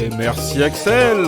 Et merci Axel.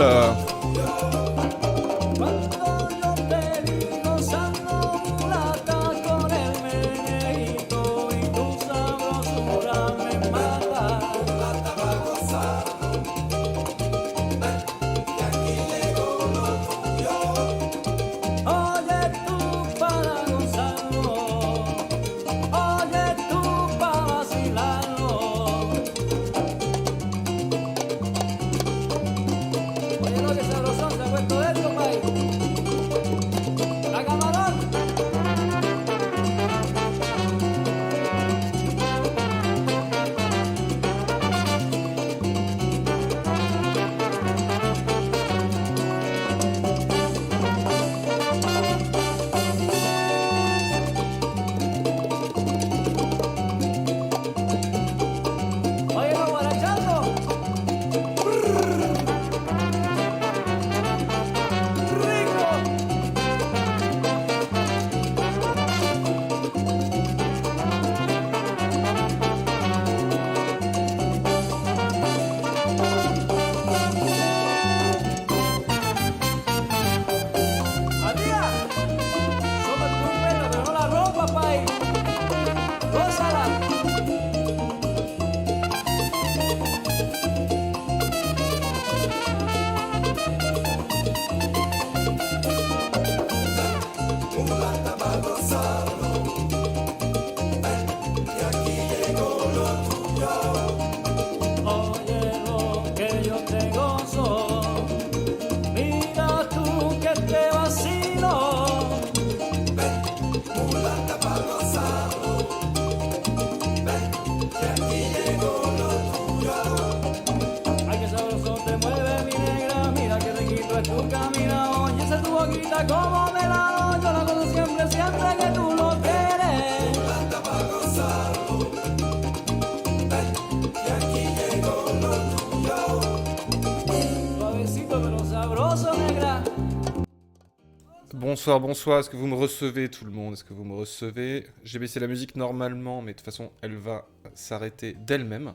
Bonsoir, bonsoir, est-ce que vous me recevez tout le monde? Est-ce que vous me recevez? J'ai baissé la musique normalement, mais de toute façon, elle va s'arrêter d'elle-même.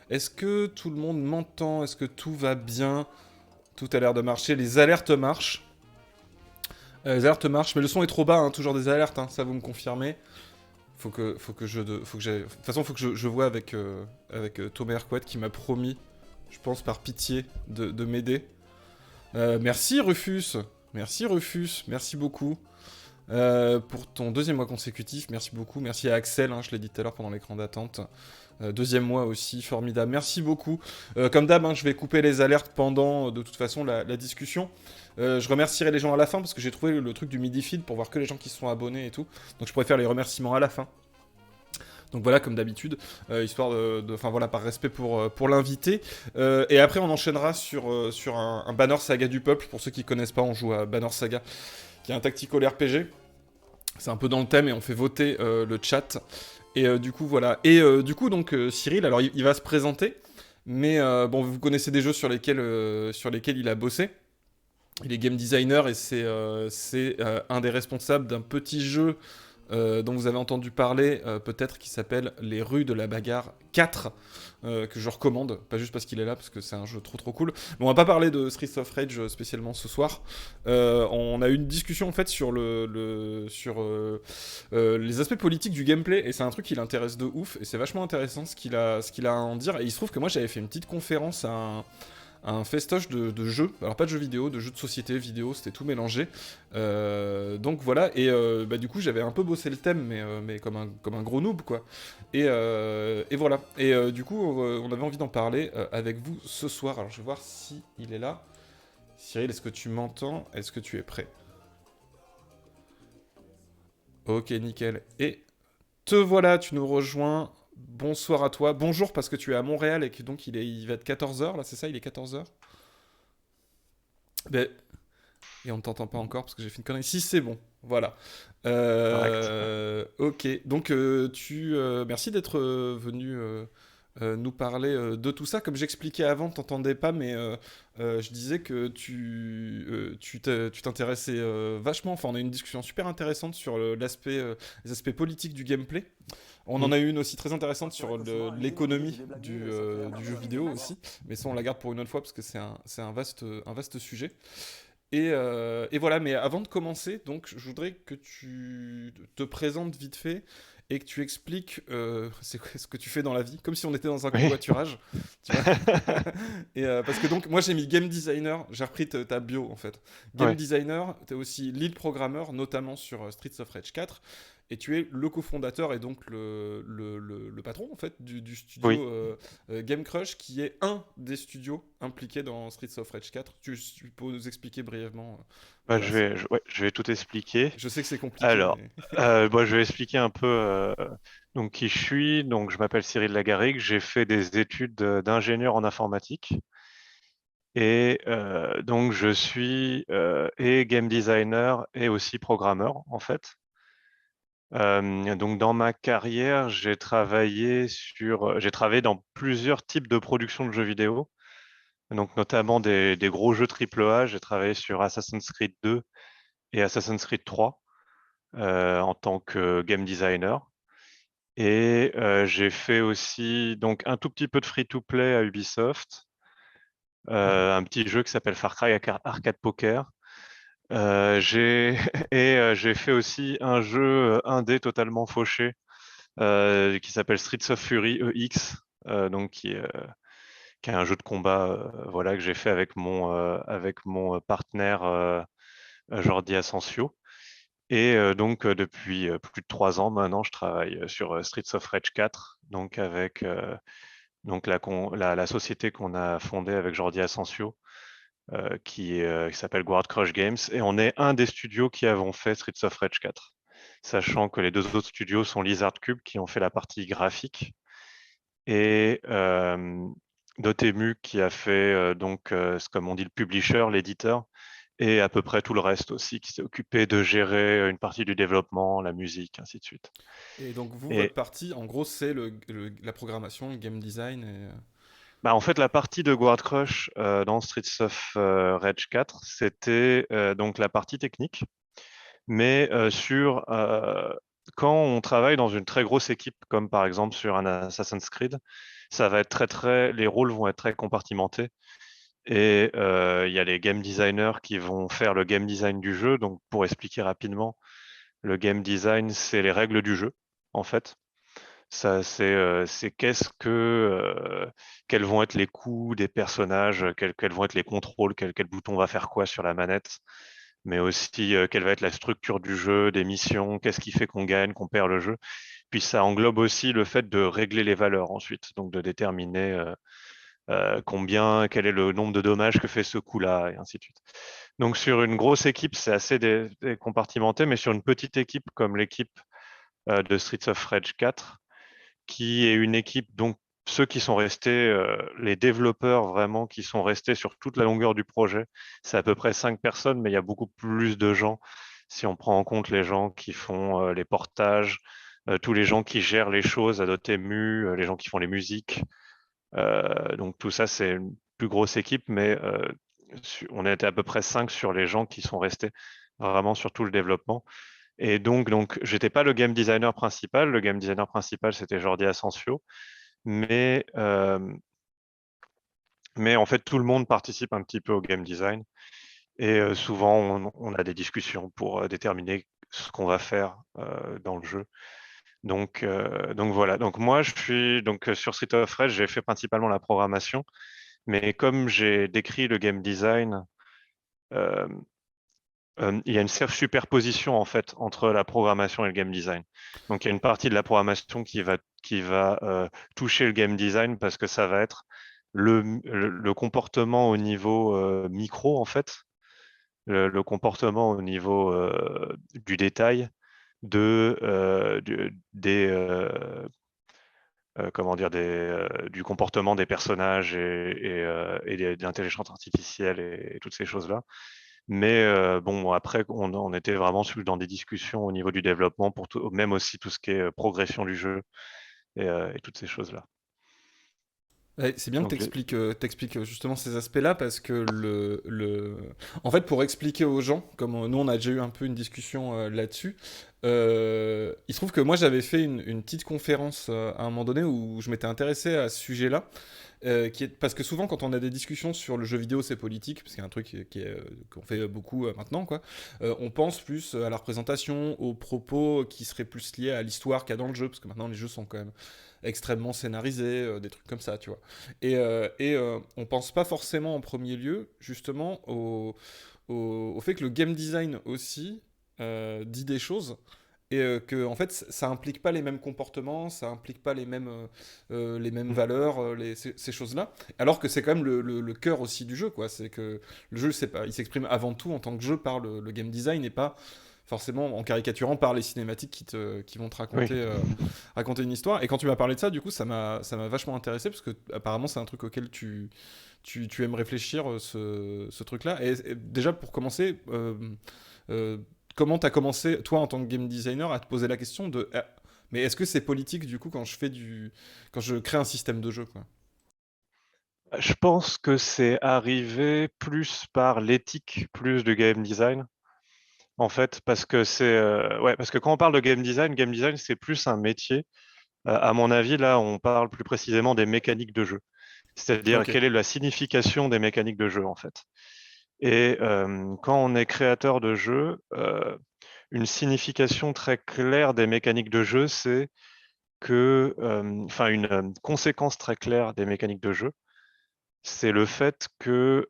Est-ce que tout le monde m'entend? Est-ce que tout va bien? Tout a l'air de marcher, les alertes marchent. Les alertes marchent, mais le son est trop bas, hein, toujours des alertes, hein, ça vous me confirmez. Faut que j'aille... De toute façon, faut que je vois avec Thomas Hercouet qui m'a promis, je pense par pitié, de m'aider. Merci Rufus. Merci Rufus, merci beaucoup pour ton deuxième mois consécutif, merci beaucoup, merci à Axel, hein, je l'ai dit tout à l'heure pendant l'écran d'attente, deuxième mois aussi, formidable, merci beaucoup. Comme d'hab, hein, je vais couper les alertes pendant de toute façon la discussion, je remercierai les gens à la fin parce que j'ai trouvé le truc du midi feed pour voir que les gens qui se sont abonnés et tout, donc je pourrais faire les remerciements à la fin. Donc voilà, comme d'habitude, histoire enfin voilà, par respect pour l'invité. Et après, on enchaînera sur un Banner Saga du Peuple. Pour ceux qui connaissent pas, on joue à Banner Saga, qui est un tactical RPG. C'est un peu dans le thème et on fait voter le chat. Et du coup, voilà. Et du coup, donc, Cyril, alors il va se présenter. Mais bon, vous connaissez des jeux sur lesquels il a bossé. Il est game designer et c'est un des responsables d'un petit jeu dont vous avez entendu parler, peut-être, qui s'appelle Les Rues de la Bagarre 4, que je recommande, pas juste parce qu'il est là, parce que c'est un jeu trop trop cool. Mais on va pas parler de Streets of Rage spécialement ce soir. On a eu une discussion en fait sur les aspects politiques du gameplay, et c'est un truc qui l'intéresse de ouf, et c'est vachement intéressant ce qu'il a à en dire. Et il se trouve que moi j'avais fait une petite conférence à un festoche de jeux, alors pas de jeux vidéo, de jeux de société, vidéo, c'était tout mélangé. Donc voilà, et bah, du coup j'avais un peu bossé le thème, mais comme un gros noob quoi. Et voilà, et du coup on avait envie d'en parler avec vous ce soir. Alors je vais voir si il est là. Cyril, est-ce que tu m'entends? Est-ce que tu es prêt? Ok, nickel. Et te voilà, tu nous rejoins. Bonsoir à toi. Bonjour parce que tu es à Montréal et que donc il va être 14 h là, c'est ça? Il est 14 h. Ben, et on ne t'entend pas encore parce que j'ai fait une connerie. Si, c'est bon. Voilà. Correct. Ok. Donc, merci d'être venu nous parler de tout ça. Comme j'expliquais avant, t'entendais pas, mais je disais que tu t'intéressais vachement. Enfin, on a eu une discussion super intéressante sur les aspects politiques du gameplay. On en Mm. a eu une aussi très intéressante sur l'économie du jeu vidéo aussi. Mais ça, on la garde pour une autre fois parce que c'est un vaste sujet. Et voilà, mais avant de commencer, donc, je voudrais que tu te présentes vite fait et que tu expliques ce que tu fais dans la vie, comme si on était dans un Oui. covoiturage, tu vois. Parce que donc, moi j'ai mis game designer, j'ai repris ta bio en fait. Game Ouais. designer, tu es aussi lead programmeur, notamment sur Streets of Rage 4, et tu es le cofondateur et donc le patron en fait du Oui. studio Game Crush, qui est un des studios impliqués dans Streets of Rage 4. Tu peux nous expliquer brièvement, Bah, voilà, ouais, je vais tout expliquer. je sais que c'est compliqué, Alors, mais... je vais expliquer un peu donc qui je suis. Donc, je m'appelle Cyril Lagarigue. J'ai fait des études d'ingénieur en informatique. Et donc, je suis et game designer et aussi programmeur, en fait. Donc, dans ma carrière, j'ai travaillé dans plusieurs types de production de jeux vidéo. Donc, notamment des gros jeux triple A. J'ai travaillé sur Assassin's Creed 2 et Assassin's Creed 3 en tant que game designer. Et j'ai fait aussi donc un tout petit peu de free-to-play à Ubisoft, un petit jeu qui s'appelle Far Cry Arcade Poker. J'ai j'ai fait aussi un jeu indé totalement fauché qui s'appelle Streets of Fury EX, donc qui est un jeu de combat, voilà, que j'ai fait avec mon partenaire Jordi Asensio. Et donc depuis plus de 3 ans maintenant, je travaille sur Streets of Rage 4, donc avec donc la société qu'on a fondée avec Jordi Asensio, qui s'appelle Guard Crush Games, et on est un des studios qui avons fait Streets of Rage 4, sachant que les deux autres studios sont Lizard Cube qui ont fait la partie graphique et Dotemu qui a fait comme on dit le publisher, l'éditeur, et à peu près tout le reste aussi, qui s'est occupé de gérer une partie du développement, la musique, ainsi de suite. Et donc vous, votre Et partie, en gros, c'est la programmation, le game design, bah, en fait, la partie de Guard Crush dans Streets of Rage 4, c'était donc la partie technique, mais quand on travaille dans une très grosse équipe, comme par exemple sur un Assassin's Creed, ça va être les rôles vont être très compartimentés. Et il y a les game designers qui vont faire le game design du jeu. Donc, pour expliquer rapidement, le game design, c'est les règles du jeu, en fait. Ça, c'est quels vont être les coups des personnages, quels vont être les contrôles, quel bouton va faire quoi sur la manette, mais aussi quelle va être la structure du jeu, des missions, qu'est-ce qui fait qu'on gagne, qu'on perd le jeu. Puis ça englobe aussi le fait de régler les valeurs ensuite, donc de déterminer quel est le nombre de dommages que fait ce coup-là, et ainsi de suite. Donc sur une grosse équipe, c'est assez compartimenté, mais sur une petite équipe comme l'équipe de Streets of Rage 4, qui est une équipe, donc ceux qui sont restés, les développeurs vraiment qui sont restés sur toute la longueur du projet, c'est à peu près 5 personnes, mais il y a beaucoup plus de gens. si on prend en compte les gens qui font les portages, tous les gens qui gèrent les choses à Dotemu, les gens qui font les musiques. Donc tout ça, c'est une plus grosse équipe, mais on était à peu près 5 sur les gens qui sont restés vraiment sur tout le développement. Et donc j'étais pas le game designer principal. Le game designer principal, c'était Jordi Asensio. Mais en fait, tout le monde participe un petit peu au game design. Et souvent, on a des discussions pour déterminer ce qu'on va faire dans le jeu. Donc voilà. Donc moi, je suis sur Street of Rage, j'ai fait principalement la programmation. Mais comme j'ai décrit le game design, euh, il y a une superposition en fait entre la programmation et le game design. Donc il y a une partie de la programmation qui va toucher le game design parce que ça va être le comportement au niveau micro en fait, le comportement au niveau du détail comment dire du comportement des personnages et de l'intelligence artificielle et toutes ces choses-là. Mais bon, après, on était vraiment dans des discussions au niveau du développement, pour même aussi tout ce qui est progression du jeu et toutes ces choses-là. Ouais, c'est bien que Donc, t'expliques justement ces aspects-là parce que En fait, pour expliquer aux gens, comme nous on a déjà eu un peu une discussion là-dessus, il se trouve que moi j'avais fait une petite conférence à un moment donné où je m'étais intéressé à ce sujet-là. Parce que souvent, quand on a des discussions sur le jeu vidéo, c'est politique, parce qu'il y a un truc qu'on fait beaucoup maintenant, quoi. On pense plus à la représentation, aux propos qui seraient plus liés à l'histoire qu'il y a dans le jeu, parce que maintenant les jeux sont quand même extrêmement scénarisés, des trucs comme ça, tu vois. On pense pas forcément en premier lieu, justement, au fait que le game design aussi dit des choses et que en fait ça implique pas les mêmes comportements, ça implique pas les mêmes mm, valeurs, ces choses-là. Alors que c'est quand même le cœur aussi du jeu, quoi. C'est que le jeu, c'est pas, il s'exprime avant tout en tant que jeu par le game design et pas forcément en caricaturant par les cinématiques qui vont te oui, raconter une histoire. Et quand tu m'as parlé de ça, du coup, ça m'a vachement intéressé parce que apparemment c'est un truc auquel tu aimes réfléchir, ce truc-là. Et déjà pour commencer. Euh, Comment t'as commencé, toi, en tant que game designer, à te poser la question de mais est-ce que c'est politique du coup quand je crée un système de jeu, quoi? je pense que c'est arrivé plus par l'éthique, plus du game design. En fait, parce que ouais, parce que quand on parle de game design, c'est plus un métier. À mon avis, là, on parle plus précisément des mécaniques de jeu. C'est-à-dire Ok. quelle est la signification des mécaniques de jeu, en fait. Et quand on est créateur de jeu, une signification très claire des mécaniques de jeu, c'est enfin une conséquence très claire des mécaniques de jeu, c'est le fait que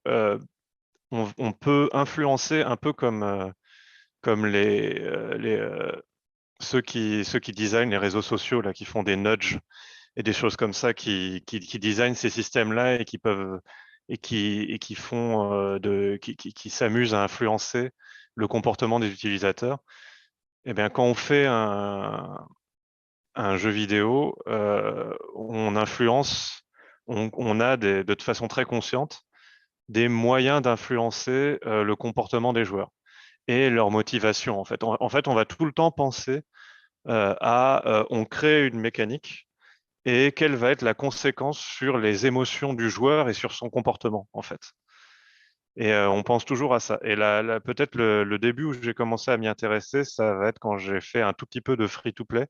on peut influencer un peu comme ceux qui designent les réseaux sociaux là, qui font des nudges et des choses comme ça, qui designent ces systèmes-là et qui peuvent et qui font qui s'amusent à influencer le comportement des utilisateurs. Eh bien, quand on fait un jeu vidéo, on influence, on a de toute façon très consciente des moyens d'influencer le comportement des joueurs et leur motivation. En fait, on va tout le temps penser on crée une mécanique et quelle va être la conséquence sur les émotions du joueur et sur son comportement, en fait. Et on pense toujours à ça. Et là, peut-être le début où j'ai commencé à m'y intéresser, ça va être quand j'ai fait un tout petit peu de free-to-play,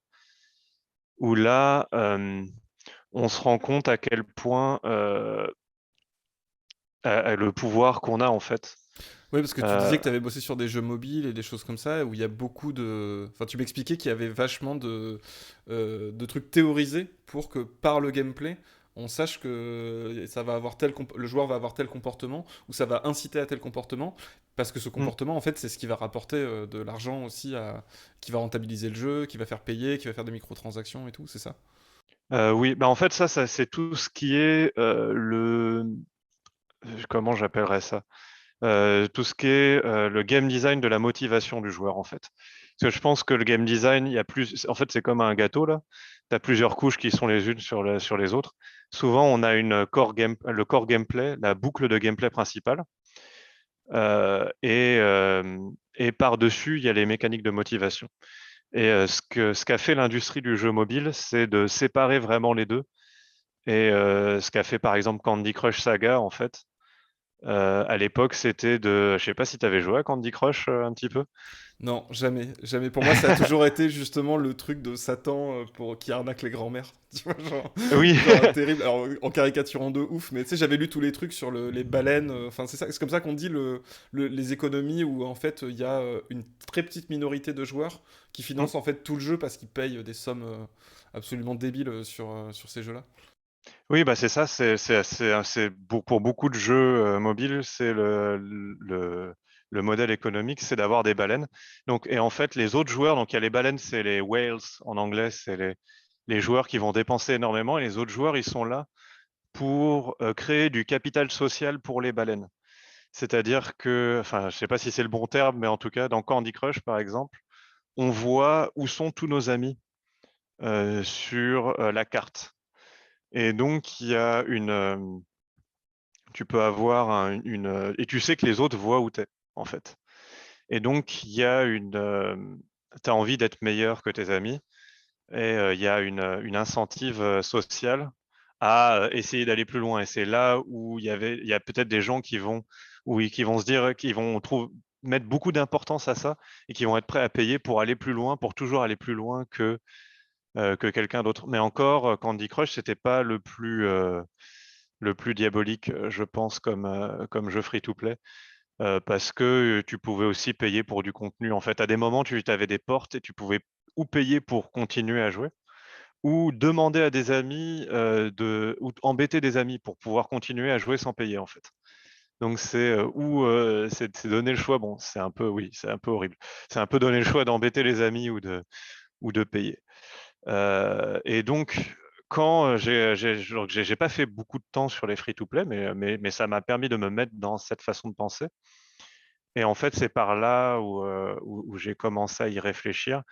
où là, on se rend compte à quel point le pouvoir qu'on a, en fait. Oui, parce que tu Euh, disais que tu avais bossé sur des jeux mobiles et des choses comme ça, où il y a beaucoup de... Enfin, tu m'expliquais qu'il y avait vachement de trucs théorisés pour que par le gameplay, on sache que ça va avoir le joueur va avoir tel comportement, ou ça va inciter à tel comportement, parce que ce hmm, comportement, en fait, c'est ce qui va rapporter de l'argent aussi, qui va rentabiliser le jeu, qui va faire payer, qui va faire des microtransactions et tout, c'est ça? oui, bah en fait, ça c'est tout ce qui est comment j'appellerais ça? Tout ce qui est le game design de la motivation du joueur, en fait. Parce que je pense que le game design, il y a plus. En fait, c'est comme un gâteau, là. Tu as plusieurs couches qui sont les unes sur les autres. Souvent, on a le core gameplay, la boucle de gameplay principale. Euh, et, euh, et par-dessus, il y a les mécaniques de motivation. Et ce qu'a fait l'industrie du jeu mobile, c'est de séparer vraiment les deux. Et ce qu'a fait par exemple Candy Crush Saga, en fait, à l'époque, c'était de... Je sais pas si tu avais joué à Candy Crush un petit peu. Non, jamais, jamais. Pour moi, ça a toujours été justement le truc de Satan pour qui arnaque les grands-mères. Tu vois, Oui, genre terrible. Alors, en caricaturant de ouf, mais tu sais, j'avais lu tous les trucs sur les baleines. Enfin, c'est ça, c'est comme ça qu'on dit les économies où en fait il y a une très petite minorité de joueurs qui Mm. financent en fait tout le jeu parce qu'ils payent des sommes absolument débiles sur ces jeux-là. Oui, bah c'est ça. Pour beaucoup de jeux mobiles, c'est le modèle économique, c'est d'avoir des baleines. Donc, et en fait, les autres joueurs, donc il y a les baleines, c'est les whales en anglais, c'est les joueurs qui vont dépenser énormément, et les autres joueurs, ils sont là pour créer du capital social pour les baleines. C'est-à-dire que, enfin, je sais pas si c'est le bon terme, mais en tout cas, dans Candy Crush, par exemple, on voit où sont tous nos amis sur la carte. Et donc, il y a tu peux avoir et tu sais que les autres voient où tu es, en fait. Et donc, il y a tu as envie d'être meilleur que tes amis, et il y a une incentive sociale à essayer d'aller plus loin. Et c'est là où il y a peut-être des gens qui vont se dire, mettre beaucoup d'importance à ça et qui vont être prêts à payer pour aller plus loin, pour toujours aller plus loin que quelqu'un d'autre. Mais encore, Candy Crush, c'était pas le plus diabolique, je pense, comme jeu free-to-play, parce que tu pouvais aussi payer pour du contenu. En fait, à des moments, tu avais des portes et tu pouvais ou payer pour continuer à jouer, ou demander à des amis ou embêter des amis pour pouvoir continuer à jouer sans payer, en fait. Donc c'est donner le choix. Bon, c'est un peu horrible. C'est un peu donner le choix d'embêter les amis ou de payer. Et donc, quand j'ai pas fait beaucoup de temps sur les free-to-play, mais ça m'a permis de me mettre dans cette façon de penser. Et en fait, c'est par là où j'ai commencé à y réfléchir.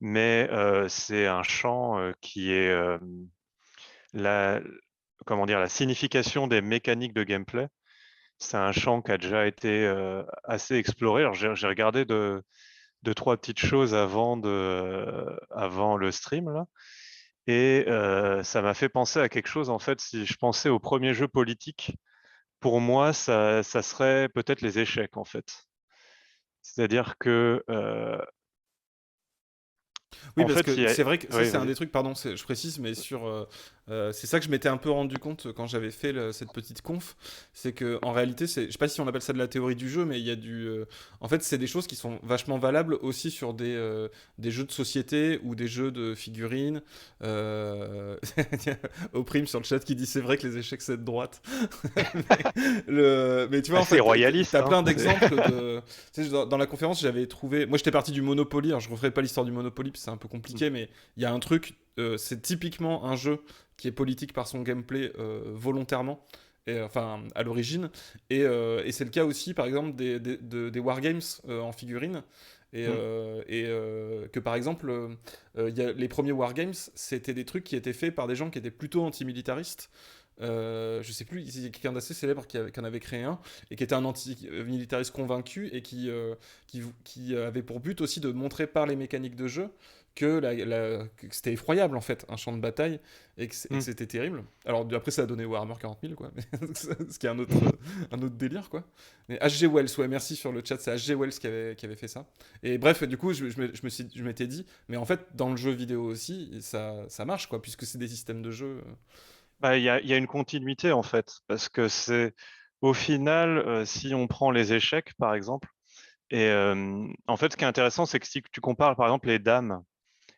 Mais c'est un champ qui est la, comment dire, la signification des mécaniques de gameplay. C'est un champ qui a déjà été assez exploré. Alors, j'ai regardé deux, trois petites choses avant le stream, là. Et ça m'a fait penser à quelque chose, en fait, si je pensais au premier jeu politique, pour moi, ça serait peut-être les échecs, en fait. C'est-à-dire que, Oui, en parce fait, que c'est vrai que ça, Oui, c'est un vas-y. des trucs, pardon, je précise, mais c'est ça que je m'étais un peu rendu compte quand j'avais fait cette petite conf, c'est que en réalité, je sais pas si on appelle ça de la théorie du jeu, mais il y a en fait, c'est des choses qui sont vachement valables aussi sur des jeux de société ou des jeux de figurines. Au prime sur le chat qui dit c'est vrai que les échecs c'est de droite. Mais tu vois, en Assez fait, royaliste, t'as hein. plein d'exemples de. Tu sais, dans la conférence, j'avais trouvé. Moi, j'étais parti du Monopoly. Alors, je referai pas l'histoire du Monopoly, parce que c'est un peu compliqué, mais il y a un truc. C'est typiquement un jeu qui est politique par son gameplay volontairement. Enfin, à l'origine. Et c'est le cas aussi, par exemple, des wargames en figurines. Que par exemple, les premiers wargames, c'était des trucs qui étaient faits par des gens qui étaient plutôt antimilitaristes. Je sais plus, il y a quelqu'un d'assez célèbre qui en avait créé un et qui était un anti-militariste convaincu et qui avait pour but aussi de montrer par les mécaniques de jeu que c'était effroyable en fait, un champ de bataille et que Mm. c'était terrible. Alors après ça a donné Warhammer 40 000 quoi, mais ce qui est un autre délire quoi. Mais H.G. Wells, ouais merci sur le chat, c'est H.G. Wells qui avait fait ça. Et bref, du coup je m'étais dit, mais en fait dans le jeu vidéo aussi ça marche quoi, puisque c'est des systèmes de jeu. Bah, il y a une continuité, en fait, parce que au final, si on prend les échecs, par exemple, et en fait, ce qui est intéressant, c'est que si tu compares, par exemple, les dames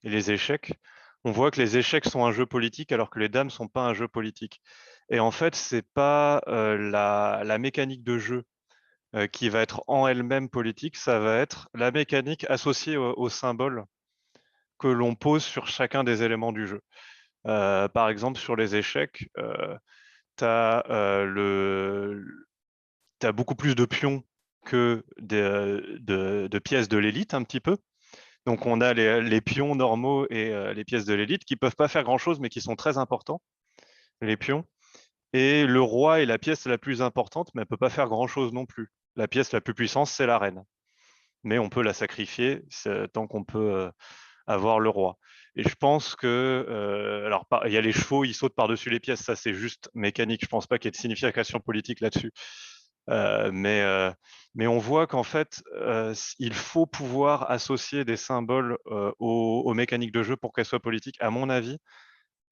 et les échecs, on voit que les échecs sont un jeu politique alors que les dames sont pas un jeu politique. Et en fait, c'est pas la mécanique de jeu qui va être en elle-même politique, ça va être la mécanique associée au symbole que l'on pose sur chacun des éléments du jeu. Par exemple, sur les échecs, tu as, beaucoup plus de pions que de pièces de l'élite, un petit peu. Donc, on a les pions normaux et les pièces de l'élite qui peuvent pas faire grand-chose, mais qui sont très importants, les pions. Et le roi est la pièce la plus importante, mais elle peut pas faire grand-chose non plus. La pièce la plus puissante, c'est la reine. mais on peut la sacrifier tant qu'on peut avoir le roi. Et je pense que, alors, il y a les chevaux, ils sautent par-dessus les pièces, ça c'est juste mécanique, je pense pas qu'il y ait de signification politique là-dessus. Euh, mais, euh, mais on voit qu'en fait, il faut pouvoir associer des symboles aux mécaniques de jeu pour qu'elles soient politiques. À mon avis,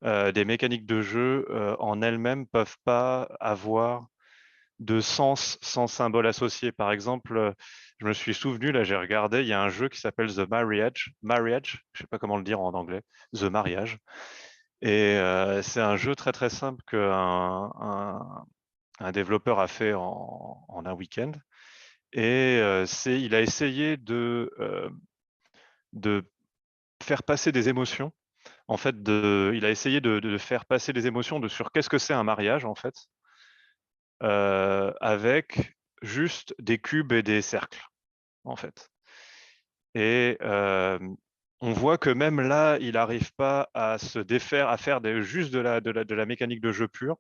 des mécaniques de jeu en elles-mêmes peuvent pas avoir de sens sans symbole associé. Par exemple, je me suis souvenu, là j'ai regardé, il y a un jeu qui s'appelle The Marriage, je sais pas comment le dire en anglais, The Mariage. Et c'est un jeu très très simple qu'un développeur a fait en un week-end. Et il a essayé de faire passer des émotions. En fait, il a essayé de faire passer des émotions sur qu'est-ce que c'est un mariage, en fait, avec juste des cubes et des cercles, en fait. Et on voit que même là, il n'arrive pas à se défaire, à faire juste de la mécanique de jeu pure.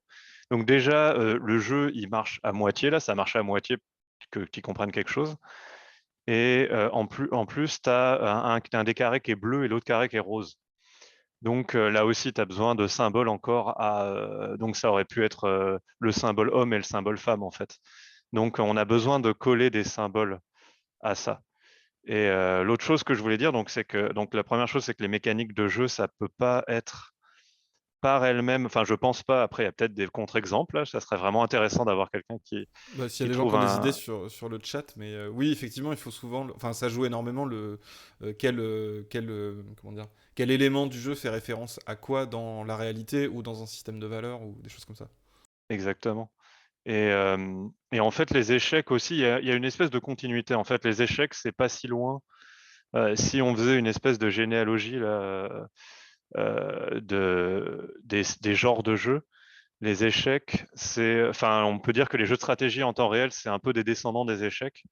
Donc déjà, le jeu, il marche à moitié, là, ça marche à moitié, que tu comprennes quelque chose. Et en plus tu as un des carrés qui est bleu et l'autre carré qui est rose. Donc là aussi, tu as besoin de symboles encore donc ça aurait pu être le symbole homme et le symbole femme, en fait. Donc on a besoin de coller des symboles à ça. Et l'autre chose que je voulais dire, donc, c'est que la première chose, c'est que les mécaniques de jeu, ça peut pas être par elles-mêmes. Enfin, je pense pas. Après, il y a peut-être des contre-exemples. Là. Ça serait vraiment intéressant d'avoir quelqu'un Bah, s'il y a qui des gens qui ont trouve des idées un. sur le chat, mais oui, effectivement, il faut souvent. Enfin, ça joue énormément comment dire, quel élément du jeu fait référence à quoi dans la réalité ou dans un système de valeurs ou des choses comme ça. Exactement. Et en fait, les échecs aussi, il y a une espèce de continuité. En fait, les échecs, c'est pas si loin. Si on faisait une espèce de généalogie là, des genres de jeux, les échecs, enfin, on peut dire que les jeux de stratégie en temps réel, c'est un peu des descendants des échecs.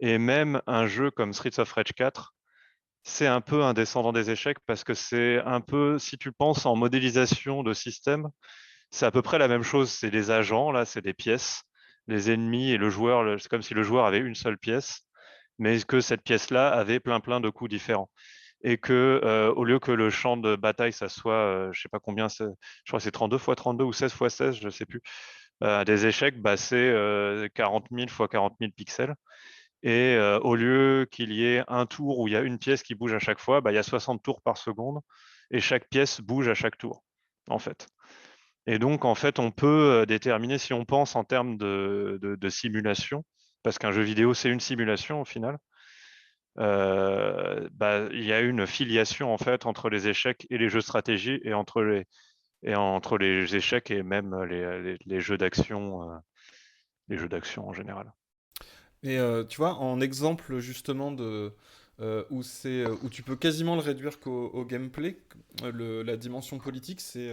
Et même un jeu comme Streets of Rage 4, c'est un peu un descendant des échecs parce que c'est un peu, si tu penses en modélisation de système, c'est à peu près la même chose. C'est des agents, là, c'est des pièces. Les ennemis et le joueur, c'est comme si le joueur avait une seule pièce, mais que cette pièce-là avait plein de coups différents. Et que au lieu que le champ de bataille, ça soit, je sais pas combien, je crois que c'est 32 fois 32 ou 16 fois 16, je sais plus. Des échecs, bah, c'est 40 000 fois 40 000 pixels. Et au lieu qu'il y ait un tour où il y a une pièce qui bouge à chaque fois, bah, il y a 60 tours par seconde et chaque pièce bouge à chaque tour, en fait. Et donc, en fait, on peut déterminer si on pense en termes de simulation, parce qu'un jeu vidéo, c'est une simulation au final. Bah, il y a une filiation en fait entre les échecs et les jeux de stratégie et entre les échecs et même les jeux d'action, les jeux d'action en général. Et tu vois, en exemple justement où tu peux quasiment le réduire qu'au gameplay, la dimension politique, c'est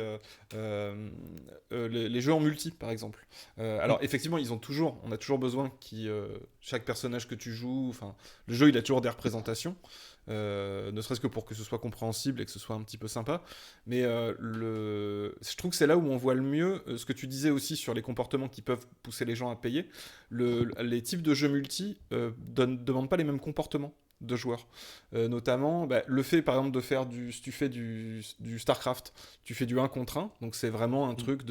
les jeux en multi, par exemple. Mm. Alors effectivement, on a toujours besoin chaque personnage que tu joues, enfin, le jeu, il a toujours des représentations. Ne serait-ce que pour que ce soit compréhensible et que ce soit un petit peu sympa. Mais je trouve que c'est là où on voit le mieux ce que tu disais aussi sur les comportements qui peuvent pousser les gens à payer. Les types de jeux multi demandent pas les mêmes comportements de joueurs. Notamment, bah, le fait par exemple de faire si tu fais du StarCraft, tu fais du 1 contre 1, donc c'est vraiment un Mm. truc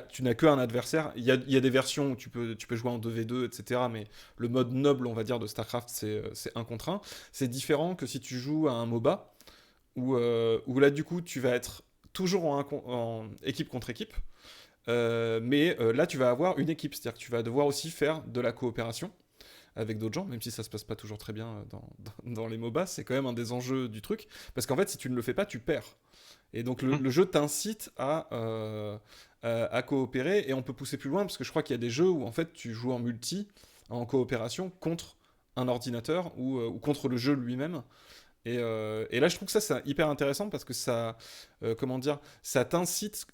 tu n'as qu'un adversaire. Il y a des versions où tu peux jouer en 2v2, etc. Mais le mode noble, on va dire, de StarCraft, c'est 1 contre 1. C'est différent que si tu joues à un MOBA, où là du coup tu vas être toujours en équipe contre équipe. Mais là, tu vas avoir une équipe, c'est-à-dire que tu vas devoir aussi faire de la coopération avec d'autres gens, même si ça se passe pas toujours très bien dans les MOBA, c'est quand même un des enjeux du truc, parce qu'en fait, si tu ne le fais pas, tu perds. Et donc Mm. le jeu t'incite à coopérer, et on peut pousser plus loin, parce que je crois qu'il y a des jeux où en fait tu joues en multi, en coopération, contre un ordinateur ou contre le jeu lui-même. Et là, je trouve que ça, c'est hyper intéressant parce que comment dire, ça t'incite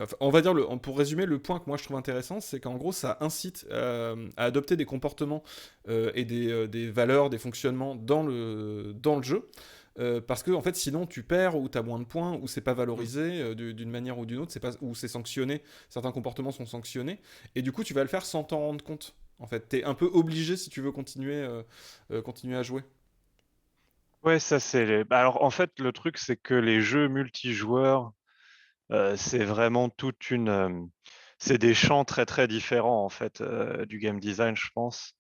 enfin, on va dire, pour résumer, le point que moi je trouve intéressant, c'est qu'en gros, ça incite à adopter des comportements et des valeurs, des fonctionnements dans le jeu. Parce que en fait, sinon tu perds ou tu as moins de points ou c'est pas Mm. valorisé d'une manière ou d'une autre, ou c'est sanctionné, certains comportements sont sanctionnés, et du coup tu vas le faire sans t'en rendre compte. En fait, t'es un peu obligé si tu veux continuer à jouer. Ouais, ça c'est bah, alors en fait, le truc, c'est que les jeux multijoueurs, c'est vraiment toute une, c'est des champs très, très différents en fait, du game design, je pense.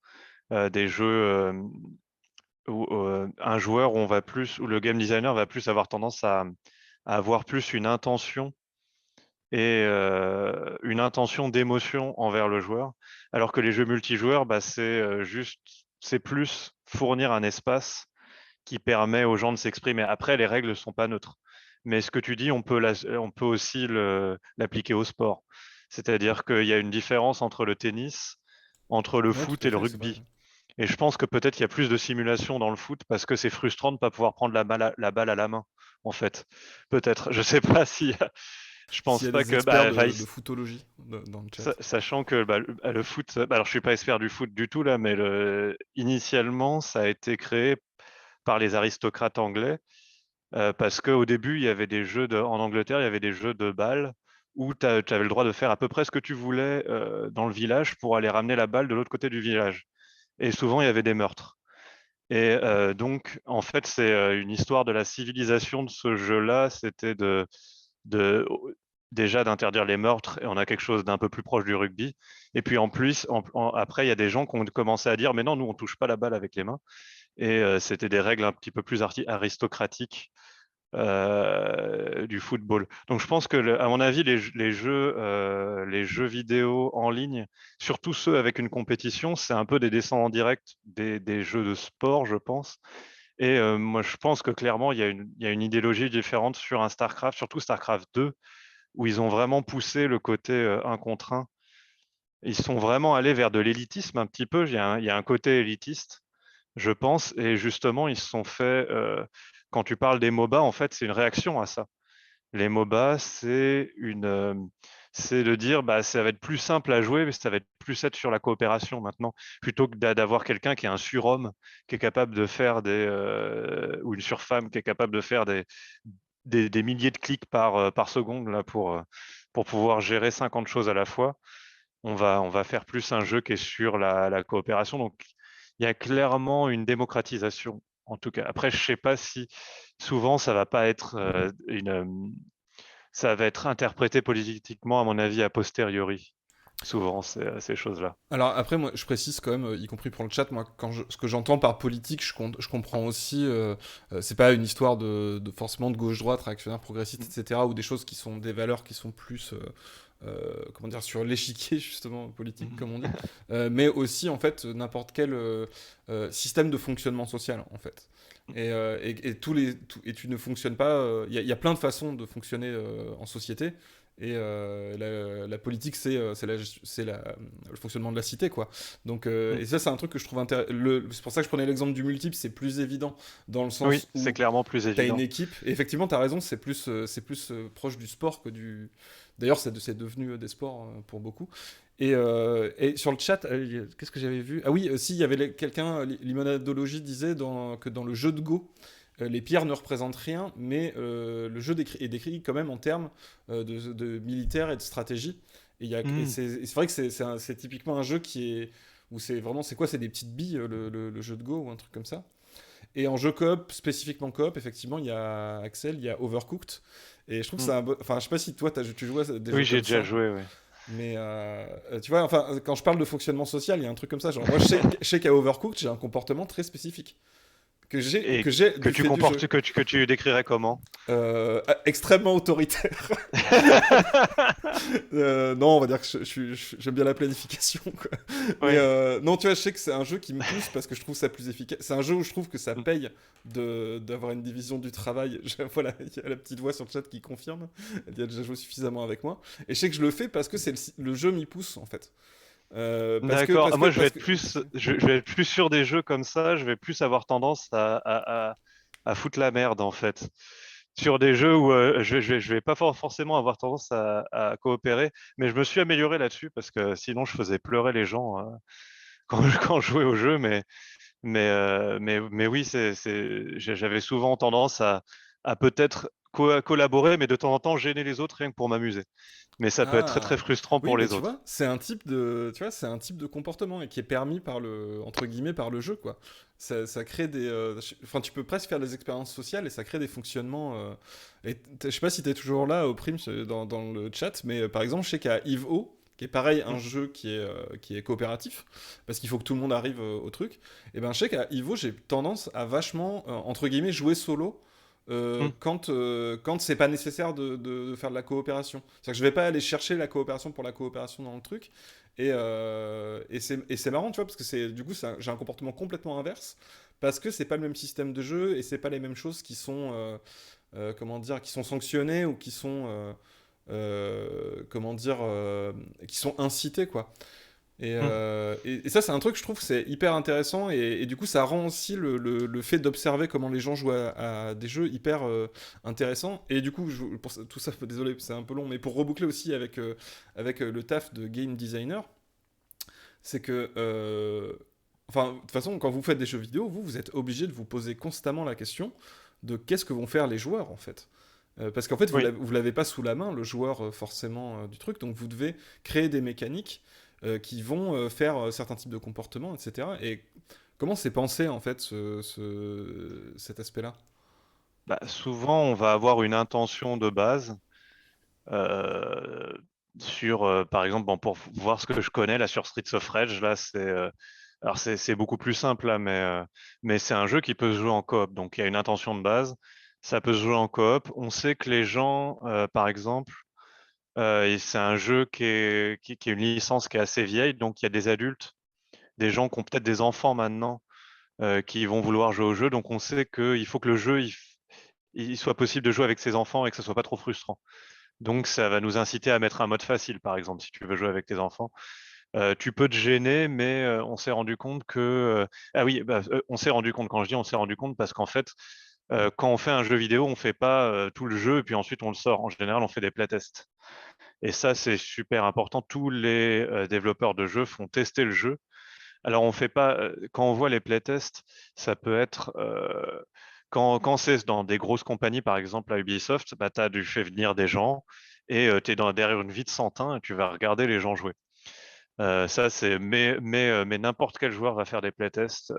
Des jeux, où, un joueur où le game designer va plus avoir tendance à avoir plus une intention et une intention d'émotion envers le joueur. Alors que les jeux multijoueurs, bah, c'est plus fournir un espace qui permet aux gens de s'exprimer. Après, les règles ne sont pas neutres. Mais ce que tu dis, on peut aussi l'appliquer au sport. C'est-à-dire qu'il y a une différence entre le tennis, entre le Ouais, tout foot à et le fait, c'est vrai. rugby. Et je pense que peut-être il y a plus de simulation dans le foot parce que c'est frustrant de ne pas pouvoir prendre la balle à la main, en fait. Peut-être. Je sais pas si. Je S'il y pense a pas des que. experts Bah, de footologie dans le chat. sachant que le foot. Bah, alors, je suis pas expert du foot du tout là, mais initialement, ça a été créé par les aristocrates anglais parce qu'au début, il y avait en Angleterre, il y avait des jeux de balles où tu avais le droit de faire à peu près ce que tu voulais dans le village pour aller ramener la balle de l'autre côté du village. Et souvent, il y avait des meurtres. Et donc, en fait, c'est une histoire de la civilisation de ce jeu-là. C'était de déjà d'interdire les meurtres, et on a quelque chose d'un peu plus proche du rugby. Et puis en plus, après, il y a des gens qui ont commencé à dire, mais non, nous, on touche pas la balle avec les mains. Et c'était des règles un petit peu plus aristocratiques du football. Donc je pense que, à mon avis, les jeux vidéo en ligne, surtout ceux avec une compétition, c'est un peu des descendants directs des jeux de sport, je pense. Et moi, je pense que clairement, il y a une idéologie différente sur un StarCraft, surtout StarCraft 2, où ils ont vraiment poussé le côté un contre un. Ils sont vraiment allés vers de l'élitisme un petit peu. Il y a un côté élitiste, je pense, et justement, ils se sont fait. Quand tu parles des MOBA, en fait, c'est une réaction à ça. Les MOBA, c'est de dire, bah, ça va être plus simple à jouer, mais ça va être plus être sur la coopération maintenant, plutôt que d'avoir quelqu'un qui est un surhomme, qui est capable de faire ou une surfemme qui est capable de faire des milliers de clics par seconde là, pour pouvoir gérer 50 choses à la fois. On va faire plus un jeu qui est sur la coopération. Donc, il y a clairement une démocratisation, en tout cas. Après, je sais pas si souvent ça va pas être ça va être interprété politiquement, à mon avis, a posteriori. Souvent, ces choses-là. Alors après, moi, je précise quand même, y compris pour le chat, moi, ce que j'entends par politique, je comprends aussi, c'est pas une histoire forcément de gauche-droite, réactionnaire, progressiste, etc., ou des choses qui sont des valeurs qui sont plus, comment dire, sur l'échiquier justement politique, comme on dit, mais aussi en fait n'importe quel système de fonctionnement social, en fait. Et tu ne fonctionnes pas. Il y a plein de façons de fonctionner en société. Et la politique, le fonctionnement de la cité, quoi. Donc, et ça, c'est un truc que je trouve intéressant. C'est pour ça que je prenais l'exemple du multiple, c'est plus évident dans le Oui, sens c'est où clairement plus t'as une évident. équipe. Et effectivement, t'as raison, c'est plus proche du sport que du. D'ailleurs, c'est devenu des sports pour beaucoup. Et sur le chat, qu'est-ce que j'avais vu? Ah oui, si, il y avait quelqu'un, Limonadologie disait que dans le jeu de Go, les pierres ne représentent rien, mais le jeu est décrit quand même en termes de militaire et de stratégie. Hmm. C'est vrai que c'est typiquement un jeu qui est où c'est vraiment c'est quoi? C'est des petites billes le jeu de Go ou un truc comme ça. Et en jeu coop, spécifiquement coop, effectivement, il y a Axel, il y a Overcooked. Et je trouve que Hmm. c'est enfin, je sais pas si toi tu joues à des Oui, jeux j'ai comme déjà ça. joué, oui. Mais tu vois, enfin, quand je parle de fonctionnement social, il y a un truc comme ça. Genre, moi, je sais qu'à Overcooked, j'ai un comportement très spécifique Et que j'ai que du tu fait du jeu. comportes, que tu décrirais comment? Extrêmement autoritaire. Non, on va dire que j'aime bien la planification, quoi. Mais Oui. non, tu vois, je sais que c'est un jeu qui me pousse parce que je trouve ça plus efficace. C'est un jeu où je trouve que ça Hmm. paye d'avoir une division du travail. Voilà, il y a la petite voix sur le chat qui confirme. Elle a déjà joué suffisamment avec moi. Et je sais que je le fais parce que le jeu m'y pousse, en fait. D'accord. Ah, moi, Parce que... je vais être plus sur des jeux comme ça. Je vais plus avoir tendance à foutre la merde, en fait. Sur des jeux où je vais pas forcément avoir tendance à coopérer, mais je me suis amélioré là-dessus parce que sinon, je faisais pleurer les gens quand je jouais au jeu. Mais oui, j'avais souvent tendance à peut-être collaborer, mais de temps en temps gêner les autres rien que pour m'amuser. Mais ça peut être très très Ah, frustrant oui, pour mais les tu autres. vois, c'est un type de comportement et qui est permis par entre guillemets, par le jeu, quoi. Ça crée enfin, tu peux presque faire des expériences sociales et ça crée des fonctionnements. Je sais pas si t'es toujours là, au prime, dans le chat, mais par exemple, je sais qu'à Yves-O, qui est pareil, un Mhm. jeu qui est coopératif, parce qu'il faut que tout le monde arrive au truc, et ben je sais qu'à Yves-O, j'ai tendance à vachement, entre guillemets, jouer solo Mhm. quand c'est pas nécessaire de faire de la coopération. C'est-à-dire que je vais pas aller chercher la coopération pour la coopération dans le truc. Et c'est marrant, tu vois, parce que du coup, j'ai un comportement complètement inverse. Parce que c'est pas le même système de jeu et c'est pas les mêmes choses qui sont, comment dire, qui sont sanctionnées ou qui sont, comment dire, qui sont incitées, quoi. Mhm. Et ça, c'est un truc, je trouve, c'est hyper intéressant. Et du coup, ça rend aussi le fait d'observer comment les gens jouent à des jeux hyper intéressant. Et du coup, tout ça, désolé, c'est un peu long, mais pour reboucler aussi avec le taf de game designer, c'est que. Enfin, de toute façon, quand vous faites des jeux vidéo, vous êtes obligé de vous poser constamment la question de qu'est-ce que vont faire les joueurs, en fait. Parce qu'en fait, Oui. vous l'avez pas sous la main, le joueur, forcément, du truc. Donc, vous devez créer des mécaniques qui vont faire certains types de comportements, etc. Et comment c'est pensé, en fait, cet aspect-là? Bah, souvent, on va avoir une intention de base euh, sur, par exemple, bon, pour voir ce que je connais là sur Streets of Rage, là, alors c'est beaucoup plus simple là, mais c'est un jeu qui peut se jouer en coop. Donc il y a une intention de base. Ça peut se jouer en coop. On sait que les gens, par exemple, et c'est un jeu qui est une licence qui est assez vieille, donc il y a des adultes, des gens qui ont peut-être des enfants maintenant, qui vont vouloir jouer au jeu. Donc on sait qu'il faut que le jeu il soit possible de jouer avec ses enfants et que ce soit pas trop frustrant. Donc ça va nous inciter à mettre un mode facile, par exemple, si tu veux jouer avec tes enfants. Tu peux te gêner, mais on s'est rendu compte que ah oui, bah, on s'est rendu compte. Quand je dis on s'est rendu compte, parce qu'en fait, quand on fait un jeu vidéo, on fait pas tout le jeu et puis ensuite on le sort. En général, on fait des playtests. Et ça, c'est super important. Tous les développeurs de jeux font tester le jeu. Alors, on fait pas. Quand on voit les playtests, ça peut être quand c'est dans des grosses compagnies, par exemple à Ubisoft, bah, tu as dû fait venir des gens et tu es derrière une vitre sans teint et tu vas regarder les gens jouer. Ça, c'est mais n'importe quel joueur va faire des playtests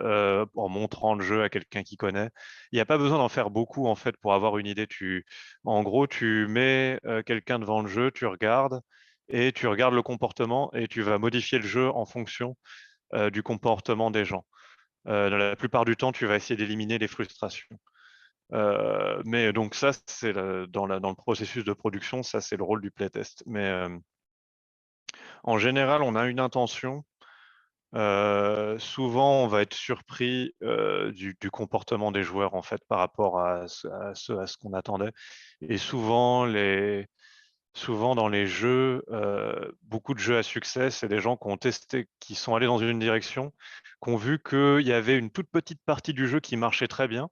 en montrant le jeu à quelqu'un qui connaît. Il n'y a pas besoin d'en faire beaucoup en fait pour avoir une idée. En gros, tu mets quelqu'un devant le jeu, tu regardes et tu regardes le comportement et tu vas modifier le jeu en fonction du comportement des gens. Dans la plupart du temps, tu vas essayer d'éliminer les frustrations. Mais donc ça, c'est dans le processus de production, ça c'est le rôle du playtest. Mais en général, on a une intention. Souvent, on va être surpris du comportement des joueurs en fait par rapport à ce qu'on attendait. Et souvent dans les jeux, beaucoup de jeux à succès, c'est des gens qui ont testé, qui sont allés dans une direction, qui ont vu qu'il y avait une toute petite partie du jeu qui marchait très bien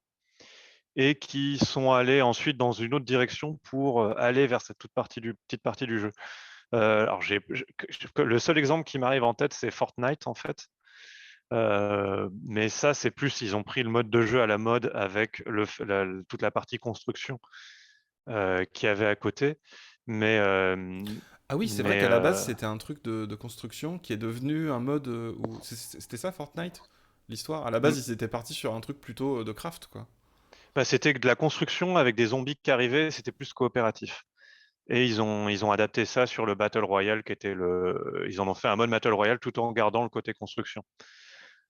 et qui sont allés ensuite dans une autre direction pour aller vers cette petite partie du jeu. Alors, le seul exemple qui m'arrive en tête, c'est Fortnite en fait. Mais ça, c'est plus, ils ont pris le mode de jeu à la mode avec toute la partie construction qu'il y avait à côté. Mais, Ah oui, c'est vrai mais qu'à la base, c'était un truc de construction qui est devenu un mode où... C'était ça, Fortnite? L'histoire? À la mm, base, ils étaient partis sur un truc plutôt de craft, quoi. bah, c'était de la construction avec des zombies qui arrivaient, c'était plus coopératif. Et ils ont adapté ça sur le Battle Royale qui était Ils en ont fait un mode Battle Royale tout en gardant le côté construction.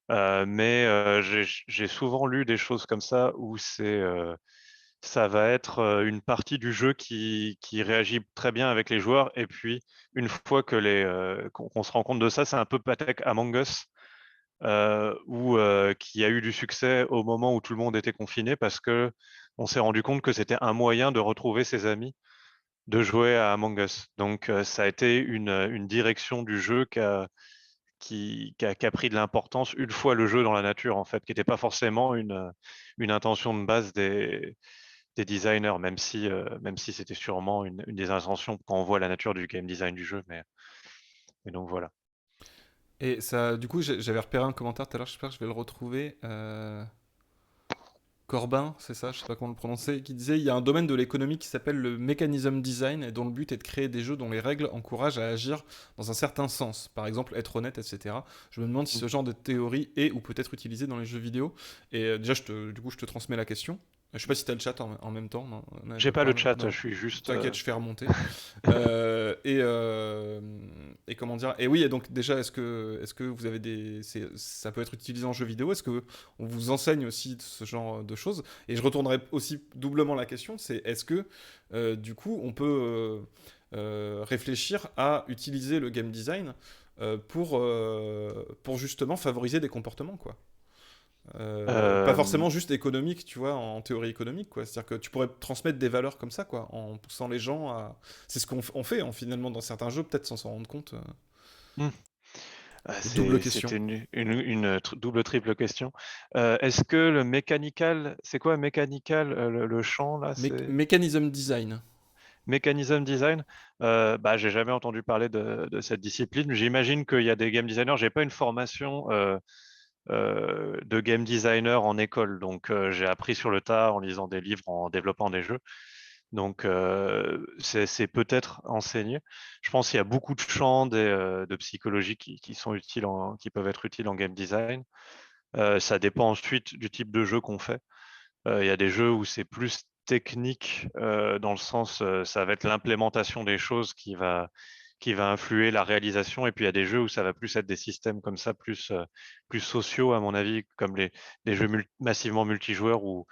Mais j'ai souvent lu des choses comme ça où ça va être une partie du jeu qui réagit très bien avec les joueurs. Et puis, une fois qu'on se rend compte de ça, c'est un peu Patek Among Us, qui a eu du succès au moment où tout le monde était confiné parce que on s'est rendu compte que c'était un moyen de retrouver ses amis, de jouer à Among Us. Donc, ça a été une direction du jeu qui a pris de l'importance une fois le jeu dans la nature, en fait, qui n'était pas forcément une intention de base des designers, même si c'était sûrement une des intentions quand on voit la nature du game design du jeu. Mais donc voilà. Et ça, du coup, j'avais repéré un commentaire tout à l'heure, j'espère que je vais le retrouver. Corbin, c'est ça, je sais pas comment le prononcer, qui disait il y a un domaine de l'économie qui s'appelle le mechanism design et dont le but est de créer des jeux dont les règles encouragent à agir dans un certain sens, par exemple être honnête, etc. Je me demande si Mm. ce genre de théorie est ou peut être utilisé dans les jeux vidéo. Et déjà, du coup, je te transmets la question. Je sais pas si t'as le chat en même temps, non, on n'avait J'ai pas pas le parlé. chat, Non. je suis juste. T'inquiète, je fais remonter. Euh, et, euh, et comment dire. Et oui, et donc déjà, est-ce que vous avez ça peut être utilisé en jeu vidéo. Est-ce que on vous enseigne aussi ce genre de choses? Et je retournerai aussi doublement la question, c'est est-ce que du coup on peut réfléchir à utiliser le game design pour justement favoriser des comportements, quoi. Pas Euh, forcément juste économique, tu vois, en théorie économique, quoi. C'est-à-dire que tu pourrais transmettre des valeurs comme ça, quoi, en poussant les gens à... C'est ce qu'on on fait, finalement, dans certains jeux, peut-être sans s'en rendre compte. hmm. Double C'était question. une double triple question. Est-ce que le mécanical, c'est quoi mécanical, le champ là, c'est Mechanism design. Mechanism design? Bah, j'ai jamais entendu parler de cette discipline. J'imagine qu'il y a des game designers. J'ai pas une formation de game designer en école, donc j'ai appris sur le tas en lisant des livres, en développant des jeux. Donc c'est peut-être enseigné. Je pense qu'il y a beaucoup de champs de psychologie qui sont utiles, qui peuvent être utiles en game design. Ça dépend ensuite du type de jeu qu'on fait. Il y a des jeux où c'est plus technique dans le sens, ça va être l'implémentation des choses qui va influer la réalisation. Et puis il y a des jeux où ça va plus être des systèmes comme ça, plus sociaux à mon avis, comme les jeux massivement multijoueurs où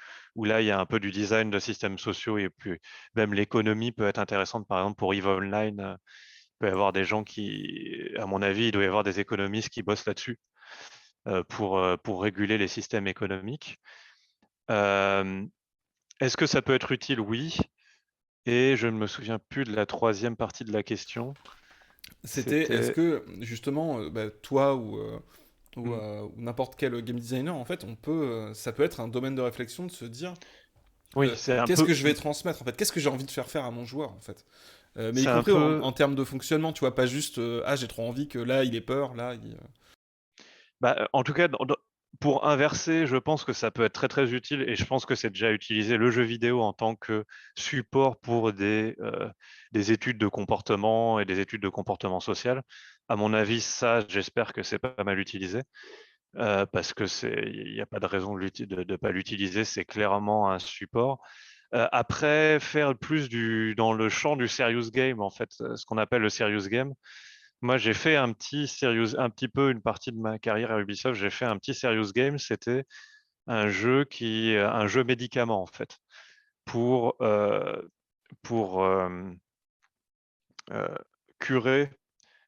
là il y a un peu du design de systèmes sociaux et puis même l'économie peut être intéressante. Par exemple pour EVE Online, il peut y avoir des gens qui, à mon avis, il doit y avoir des économistes qui bossent là-dessus pour réguler les systèmes économiques. Euh, Est-ce que ça peut être utile? Oui. Et je ne me souviens plus de la troisième partie de la question. C'était, est-ce C'était. que, justement, bah, toi Hmm. ou n'importe quel game designer, en fait, ça peut être un domaine de réflexion de se dire, Oui, c'est un qu'est-ce peu. que je vais transmettre, en fait? Qu'est-ce que j'ai envie de faire faire à mon joueur, en fait? Mais y C'est un compris peu. en termes de fonctionnement, tu vois, pas juste, ah, j'ai trop envie que là, il ait peur, là, Bah, en tout cas, pour inverser, je pense que ça peut être très très utile et je pense que c'est déjà utilisé le jeu vidéo en tant que support pour des études de comportement et des études de comportement social. À mon avis, ça, j'espère que c'est pas mal utilisé parce que il n'y a pas de raison de ne pas l'utiliser. C'est clairement un support. Après, faire plus dans le champ du serious game, en fait, ce qu'on appelle le serious game. Moi, j'ai fait un petit peu une partie de ma carrière à Ubisoft. J'ai fait un petit serious game. C'était un jeu médicament en fait, pour pour euh, curer,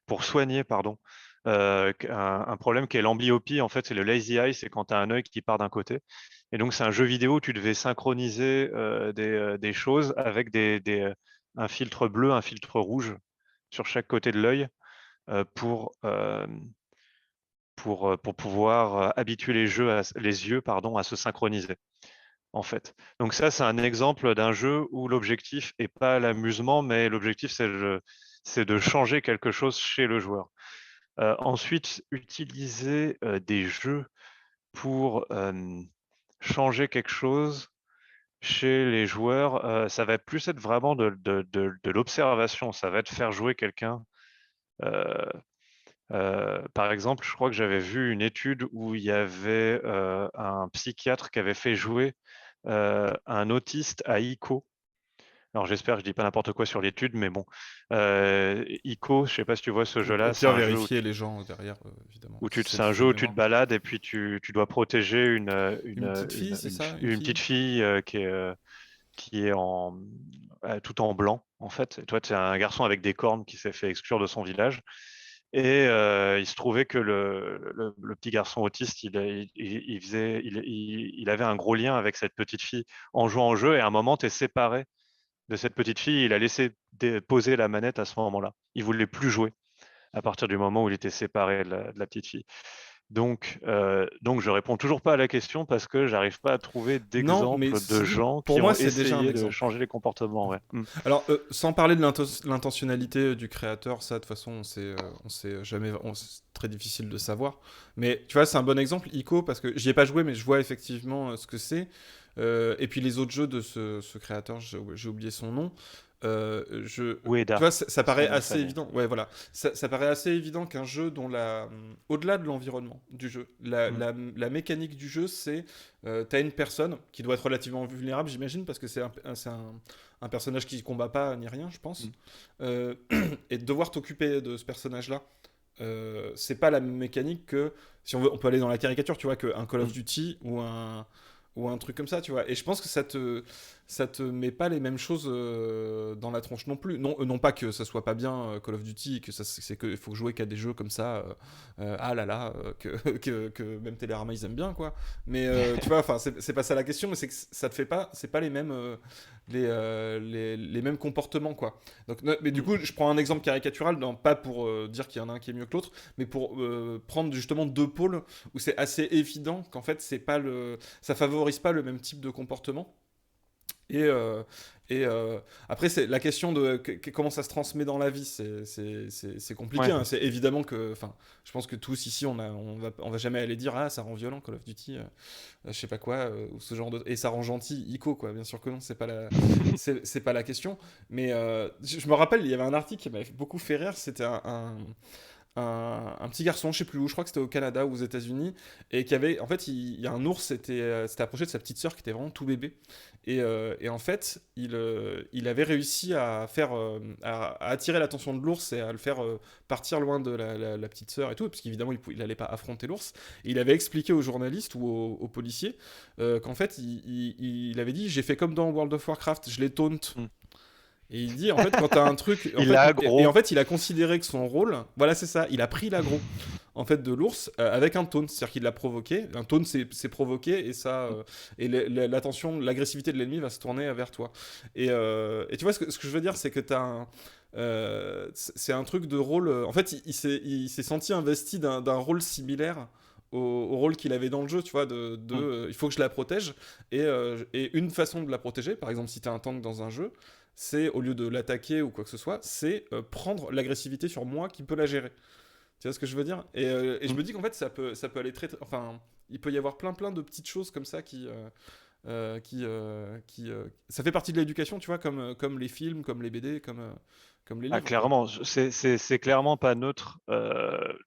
pour soigner, pardon, un problème qui est l'amblyopie. En fait, c'est le lazy eye, c'est quand tu as un œil qui part d'un côté. Et donc, c'est un jeu vidéo où tu devais synchroniser des choses avec un filtre bleu, un filtre rouge sur chaque côté de l'œil euh, pour, euh, pour pouvoir habituer les yeux pardon, à se synchroniser. En fait. Donc ça, c'est un exemple d'un jeu où l'objectif n'est pas l'amusement, mais l'objectif, c'est de changer quelque chose chez le joueur. Ensuite, utiliser des jeux pour changer quelque chose chez les joueurs, ça va plus être vraiment de l'observation, ça va être faire jouer quelqu'un. Euh, Par exemple, je crois que j'avais vu une étude où il y avait un psychiatre qui avait fait jouer un autiste à ICO. Alors j'espère que je dis pas n'importe quoi sur l'étude, mais bon. ICO, je sais pas si tu vois ce au jeu-là, c'est pire, un jeu vérifier les gens derrière, évidemment, si c'est c'est le un flou jeu de où tu te mémoire. balades et puis tu dois protéger Une petite fille, c'est ça? Une une fille? petite fille qui est tout en blanc, en fait. Et toi, tu es un garçon avec des cornes qui s'est fait exclure de son village. Et il se trouvait que le petit garçon autiste, il avait un gros lien avec cette petite fille en jouant au jeu. Et à un moment, tu es séparé de cette petite fille. Il a laissé poser la manette à ce moment-là. Il voulait plus jouer à partir du moment où il était séparé de la petite fille. Donc, je réponds toujours pas à la question parce que j'arrive pas à trouver Non, mais d'exemples de ceci dit, gens pour qui moi, ont c'est déjà un essayé de exemple. changer les comportements. Ouais. Alors, sans parler de l'intentionnalité du créateur, ça, de toute façon, on sait jamais, c'est très difficile de savoir. Mais tu vois, c'est un bon exemple, ICO, parce que j'y ai pas joué, mais je vois effectivement ce que c'est. Et puis les autres jeux de ce créateur, j'ai oublié son nom. Tu Ueda, vois, ça c'est son paraît nom de assez famille. évident. Ouais, voilà. Ça paraît assez évident qu'un jeu dont au-delà de l'environnement du jeu, Mm. la mécanique du jeu, c'est t'as une personne qui doit être relativement vulnérable, j'imagine, parce que c'est un personnage qui combat pas ni rien, je pense. Mm. Euh, et de devoir t'occuper de ce personnage-là, c'est pas la même mécanique que si on veut, on peut aller dans la caricature, tu vois, qu'un Call of Mm. Duty ou un truc comme ça, tu vois. Et je pense que ça te met pas les mêmes choses dans la tronche non plus. Non, non pas que ça soit pas bien Call of Duty, que ça c'est que il faut jouer qu'à des jeux comme ça. Ah là là, que même Télérama ils aiment bien quoi. Mais tu vois, enfin c'est pas ça la question, mais c'est que ça te fait pas, c'est pas les mêmes comportements quoi. Donc, mais du Mm. coup, je prends un exemple caricatural, pas pour dire qu'il y en a un qui est mieux que l'autre, mais pour prendre justement deux pôles où c'est assez évident qu'en fait ça favorise pas le même type de comportement. Et, euh, et après, c'est la question de comment ça se transmet dans la vie, c'est compliqué. Ouais. Hein. C'est évidemment que, enfin, je pense que tous ici, on va jamais aller dire ah ça rend violent Call of Duty, je sais pas quoi, ou ce genre de, et ça rend gentil ICO quoi. Bien sûr que non, c'est pas la question. Mais je me rappelle, il y avait un article qui m'avait beaucoup fait rire. C'était un petit garçon, je sais plus où, je crois que c'était au Canada ou aux États-Unis, et qui avait, en fait, il y a un ours s'était approché de sa petite sœur qui était vraiment tout bébé, et en fait, il avait réussi à attirer l'attention de l'ours et à le faire partir loin de la petite sœur et tout, parce qu'évidemment, il allait pas affronter l'ours. Et il avait expliqué aux journalistes ou aux policiers qu'en fait, il avait dit, j'ai fait comme dans World of Warcraft, je les taunt. Mm. Et il dit, en fait, quand t'as un truc. En Il fait, a et en gros. fait, il a considéré que son rôle. Voilà, c'est ça. Il a pris l'aggro, en fait, de l'ours avec un taunt. C'est-à-dire qu'il l'a provoqué. Un taunt, c'est provoqué. Et ça. Et l'attention, l'agressivité de l'ennemi va se tourner vers toi. Et tu vois, ce que je veux dire, c'est que t'as un. C'est un truc de rôle. En fait, il s'est senti investi d'un rôle similaire au rôle qu'il avait dans le jeu, tu vois, Mm. il faut que je la protège, et une façon de la protéger, par exemple si t'es un tank dans un jeu, c'est au lieu de l'attaquer ou quoi que ce soit, c'est prendre l'agressivité sur moi qui peut la gérer. Tu vois ce que je veux dire? Et je Mm. me dis qu'en fait ça peut aller enfin, il peut y avoir plein de petites choses comme ça ça fait partie de l'éducation, tu vois, comme les films, comme les BD, comme les Ah, livres, quoi. clairement, c'est clairement pas neutre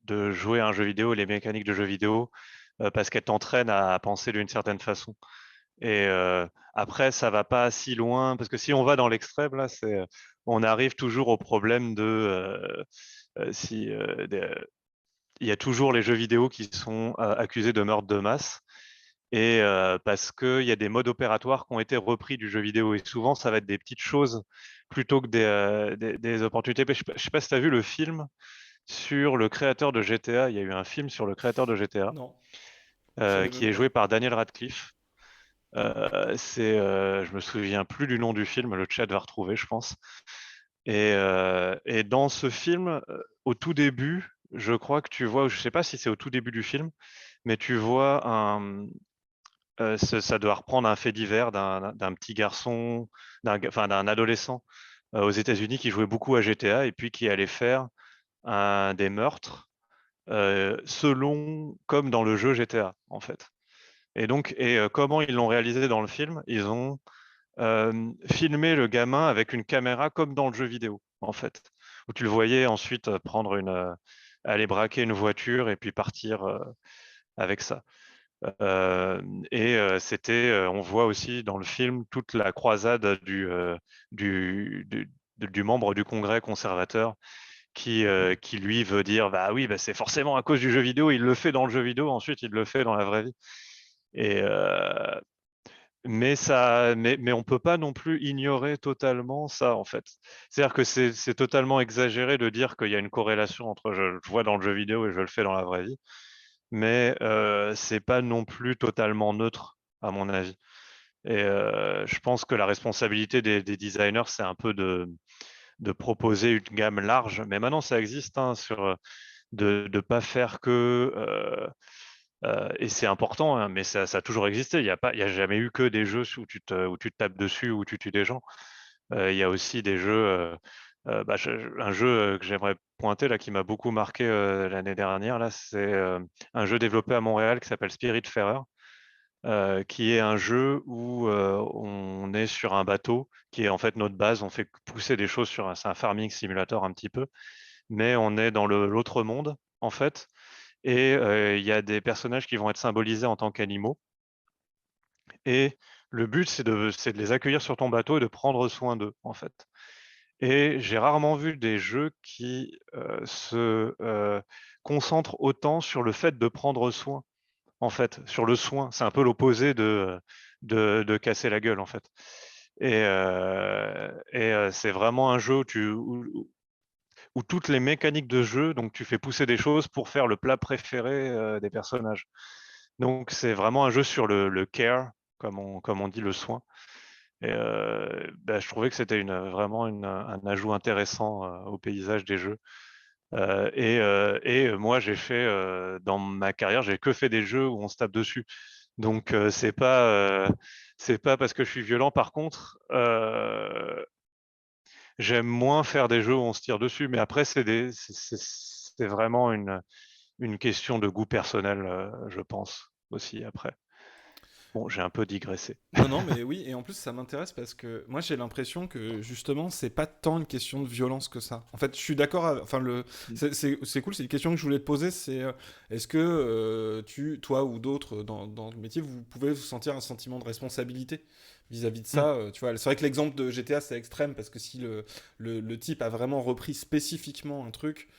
de jouer à un jeu vidéo, les mécaniques de jeux vidéo, parce qu'elles t'entraînent à penser d'une certaine façon. Et après, ça va pas si loin, parce que si on va dans l'extrême, là, on arrive toujours au problème de si il y a toujours les jeux vidéo qui sont accusés de meurtre de masse, et parce qu'il y a des modes opératoires qui ont été repris du jeu vidéo, et souvent, ça va être des petites choses plutôt que des opportunités. Je sais pas si tu as vu le film sur le créateur de GTA. Il y a eu un film sur le créateur de GTA Non, je savais qui même est pas. joué par Daniel Radcliffe. Je me souviens plus du nom du film, le chat va retrouver, je pense. Et dans ce film, au tout début, je crois que tu vois, je sais pas si c'est au tout début du film, mais tu vois ça doit reprendre un fait divers d'un petit garçon, enfin d'un adolescent aux États-Unis qui jouait beaucoup à GTA et puis qui allait faire des meurtres selon comme dans le jeu GTA en fait. Et comment ils l'ont réalisé dans le film? Ils ont filmé le gamin avec une caméra comme dans le jeu vidéo, en fait, où tu le voyais ensuite aller braquer une voiture et puis partir avec ça. On voit aussi dans le film toute la croisade du membre du Congrès conservateur qui lui veut dire bah oui, bah, c'est forcément à cause du jeu vidéo, il le fait dans le jeu vidéo, ensuite il le fait dans la vraie vie. Et, mais on peut pas non plus ignorer totalement ça, en fait. C'est-à-dire que c'est totalement exagéré de dire qu'il y a une corrélation entre je le vois dans le jeu vidéo et je le fais dans la vraie vie, mais c'est pas non plus totalement neutre, à mon avis. Et je pense que la responsabilité des designers, c'est un peu de proposer une gamme large, mais maintenant ça existe hein, de ne pas faire que et c'est important, hein, mais ça a toujours existé. Il y a jamais eu que des jeux où tu te tapes dessus, où tu tues des gens. Il y a aussi des jeux. Un jeu que j'aimerais pointer là, qui m'a beaucoup marqué l'année dernière, là, c'est un jeu développé à Montréal qui s'appelle Spiritfarer, qui est un jeu où on est sur un bateau, qui est en fait notre base. On fait pousser des choses sur c'est un farming simulator un petit peu, mais on est dans l'autre monde en fait. Et il y a des personnages qui vont être symbolisés en tant qu'animaux. Et le but, c'est de les accueillir sur ton bateau et de prendre soin d'eux, en fait. Et j'ai rarement vu des jeux qui se concentrent autant sur le fait de prendre soin, en fait, sur le soin. C'est un peu l'opposé de casser la gueule, en fait. C'est vraiment un jeu où toutes les mécaniques de jeu, donc tu fais pousser des choses pour faire le plat préféré des personnages. Donc c'est vraiment un jeu sur le care, comme on dit, le soin. Et je trouvais que c'était vraiment un ajout intéressant au paysage des jeux. Moi, j'ai fait dans ma carrière, j'ai que fait des jeux où on se tape dessus. Donc c'est pas parce que je suis violent. Par contre, j'aime moins faire des jeux où on se tire dessus. Mais après, c'est vraiment une question de goût personnel, je pense aussi après. Bon, j'ai un peu digressé. Non, non, mais oui, et en plus ça m'intéresse parce que moi j'ai l'impression que justement c'est pas tant une question de violence que ça. En fait, je suis d'accord, enfin c'est cool, c'est une question que je voulais te poser, c'est est-ce que toi ou d'autres dans le métier, vous pouvez vous sentir un sentiment de responsabilité vis-à-vis de Mm. ça, tu vois, c'est vrai que l'exemple de GTA c'est extrême parce que si le type a vraiment repris spécifiquement un truc,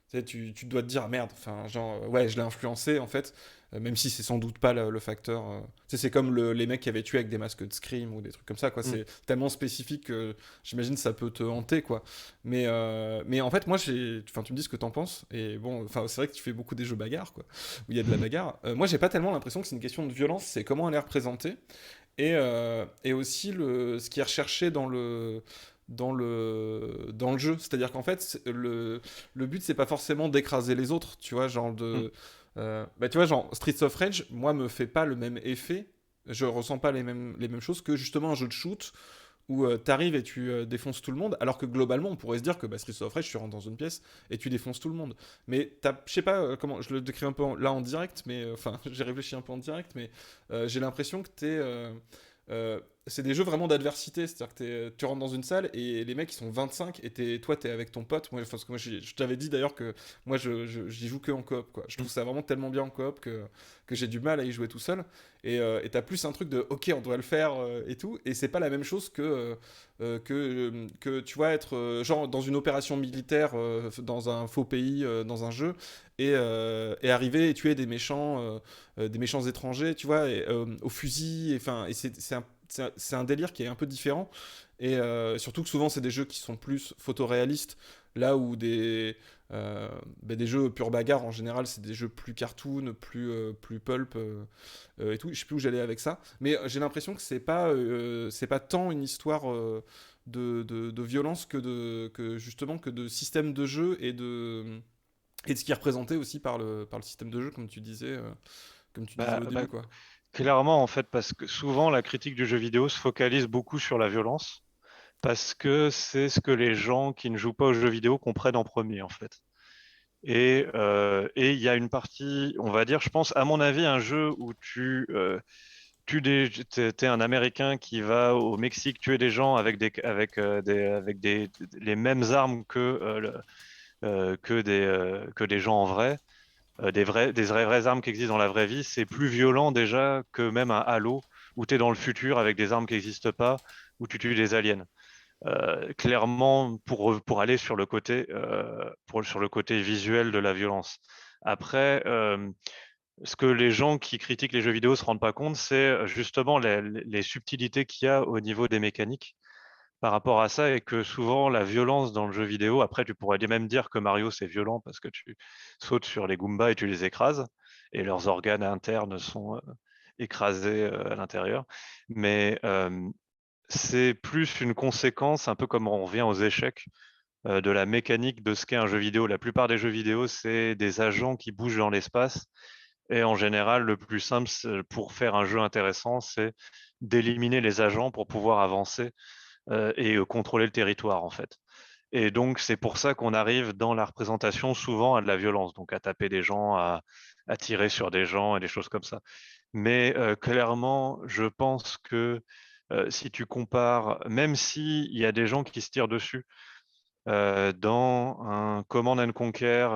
tu sais, tu dois te dire, ah, merde, enfin, genre, ouais, je l'ai influencé, en fait, même si c'est sans doute pas le facteur. Tu sais, c'est comme les mecs qui avaient tué avec des masques de Scream ou des trucs comme ça, quoi. Mm. C'est tellement spécifique que j'imagine ça peut te hanter, quoi. Mais en fait, moi, enfin, tu me dis ce que t'en penses, et bon, enfin, c'est vrai que tu fais beaucoup des jeux bagarres, quoi, où il y a de la bagarre. Moi, j'ai pas tellement l'impression que c'est une question de violence, c'est comment elle est représentée, et aussi ce qui est recherché dans le jeu. C'est-à-dire qu'en fait, le but, c'est pas forcément d'écraser les autres, tu vois, genre Mm. bah, tu vois, genre Streets of Rage, moi, me fait pas le même effet, je ressens pas les mêmes choses que justement un jeu de shoot où t'arrives et tu défonces tout le monde, alors que globalement, on pourrait se dire que bah, Streets of Rage, tu rentres dans une pièce et tu défonces tout le monde. Mais je sais pas comment, je le décris un peu là en direct, mais enfin, j'ai réfléchi un peu en direct, mais j'ai l'impression que c'est des jeux vraiment d'adversité, c'est-à-dire que tu rentres dans une salle et les mecs ils sont 25 et toi t'es avec ton pote. Moi, parce que moi je t'avais dit d'ailleurs que moi j'y joue que en coop, quoi. Je trouve ça vraiment tellement bien en coop que j'ai du mal à y jouer tout seul. Et t'as plus un truc de ok, on doit le faire et tout, et c'est pas la même chose que tu vois être genre dans une opération militaire dans un faux pays dans un jeu et arriver et tuer des méchants étrangers, tu vois, au fusil, et c'est un délire qui est un peu différent. Et surtout que souvent, c'est des jeux qui sont plus photoréalistes, là où des jeux pure bagarre, en général, c'est des jeux plus cartoon, plus pulp et tout. Je sais plus où j'allais avec ça. Mais j'ai l'impression que c'est pas tant une histoire de violence que justement que de système de jeu et de ce qui est représenté aussi par le système de jeu, comme tu disais au Bah, début, quoi. clairement, en fait, parce que souvent, la critique du jeu vidéo se focalise beaucoup sur la violence, parce que c'est ce que les gens qui ne jouent pas aux jeux vidéo comprennent en premier, en fait. Et il y a une partie, on va dire, je pense, à mon avis, un jeu où t'es un Américain qui va au Mexique tuer des gens avec les mêmes armes que des gens en vrai, des vraies armes qui existent dans la vraie vie, c'est plus violent déjà que même un Halo où tu es dans le futur avec des armes qui n'existent pas, où tu tues des aliens. Clairement, pour aller sur le côté visuel de la violence. Après, ce que les gens qui critiquent les jeux vidéo se rendent pas compte, c'est justement les subtilités qu'il y a au niveau des mécaniques par rapport à ça, et que souvent la violence dans le jeu vidéo, après tu pourrais même dire que Mario c'est violent parce que tu sautes sur les Goombas et tu les écrases et leurs organes internes sont écrasés à l'intérieur, mais c'est plus une conséquence, un peu comme on revient aux échecs, de la mécanique de ce qu'est un jeu vidéo. La plupart des jeux vidéo, c'est des agents qui bougent dans l'espace, et en général, le plus simple pour faire un jeu intéressant, c'est d'éliminer les agents pour pouvoir avancer et contrôler le territoire, en fait. Et donc, c'est pour ça qu'on arrive dans la représentation souvent à de la violence, donc à taper des gens, à tirer sur des gens et des choses comme ça. Mais clairement, je pense que si tu compares, même s'il y a des gens qui se tirent dessus, dans un Command and Conquer,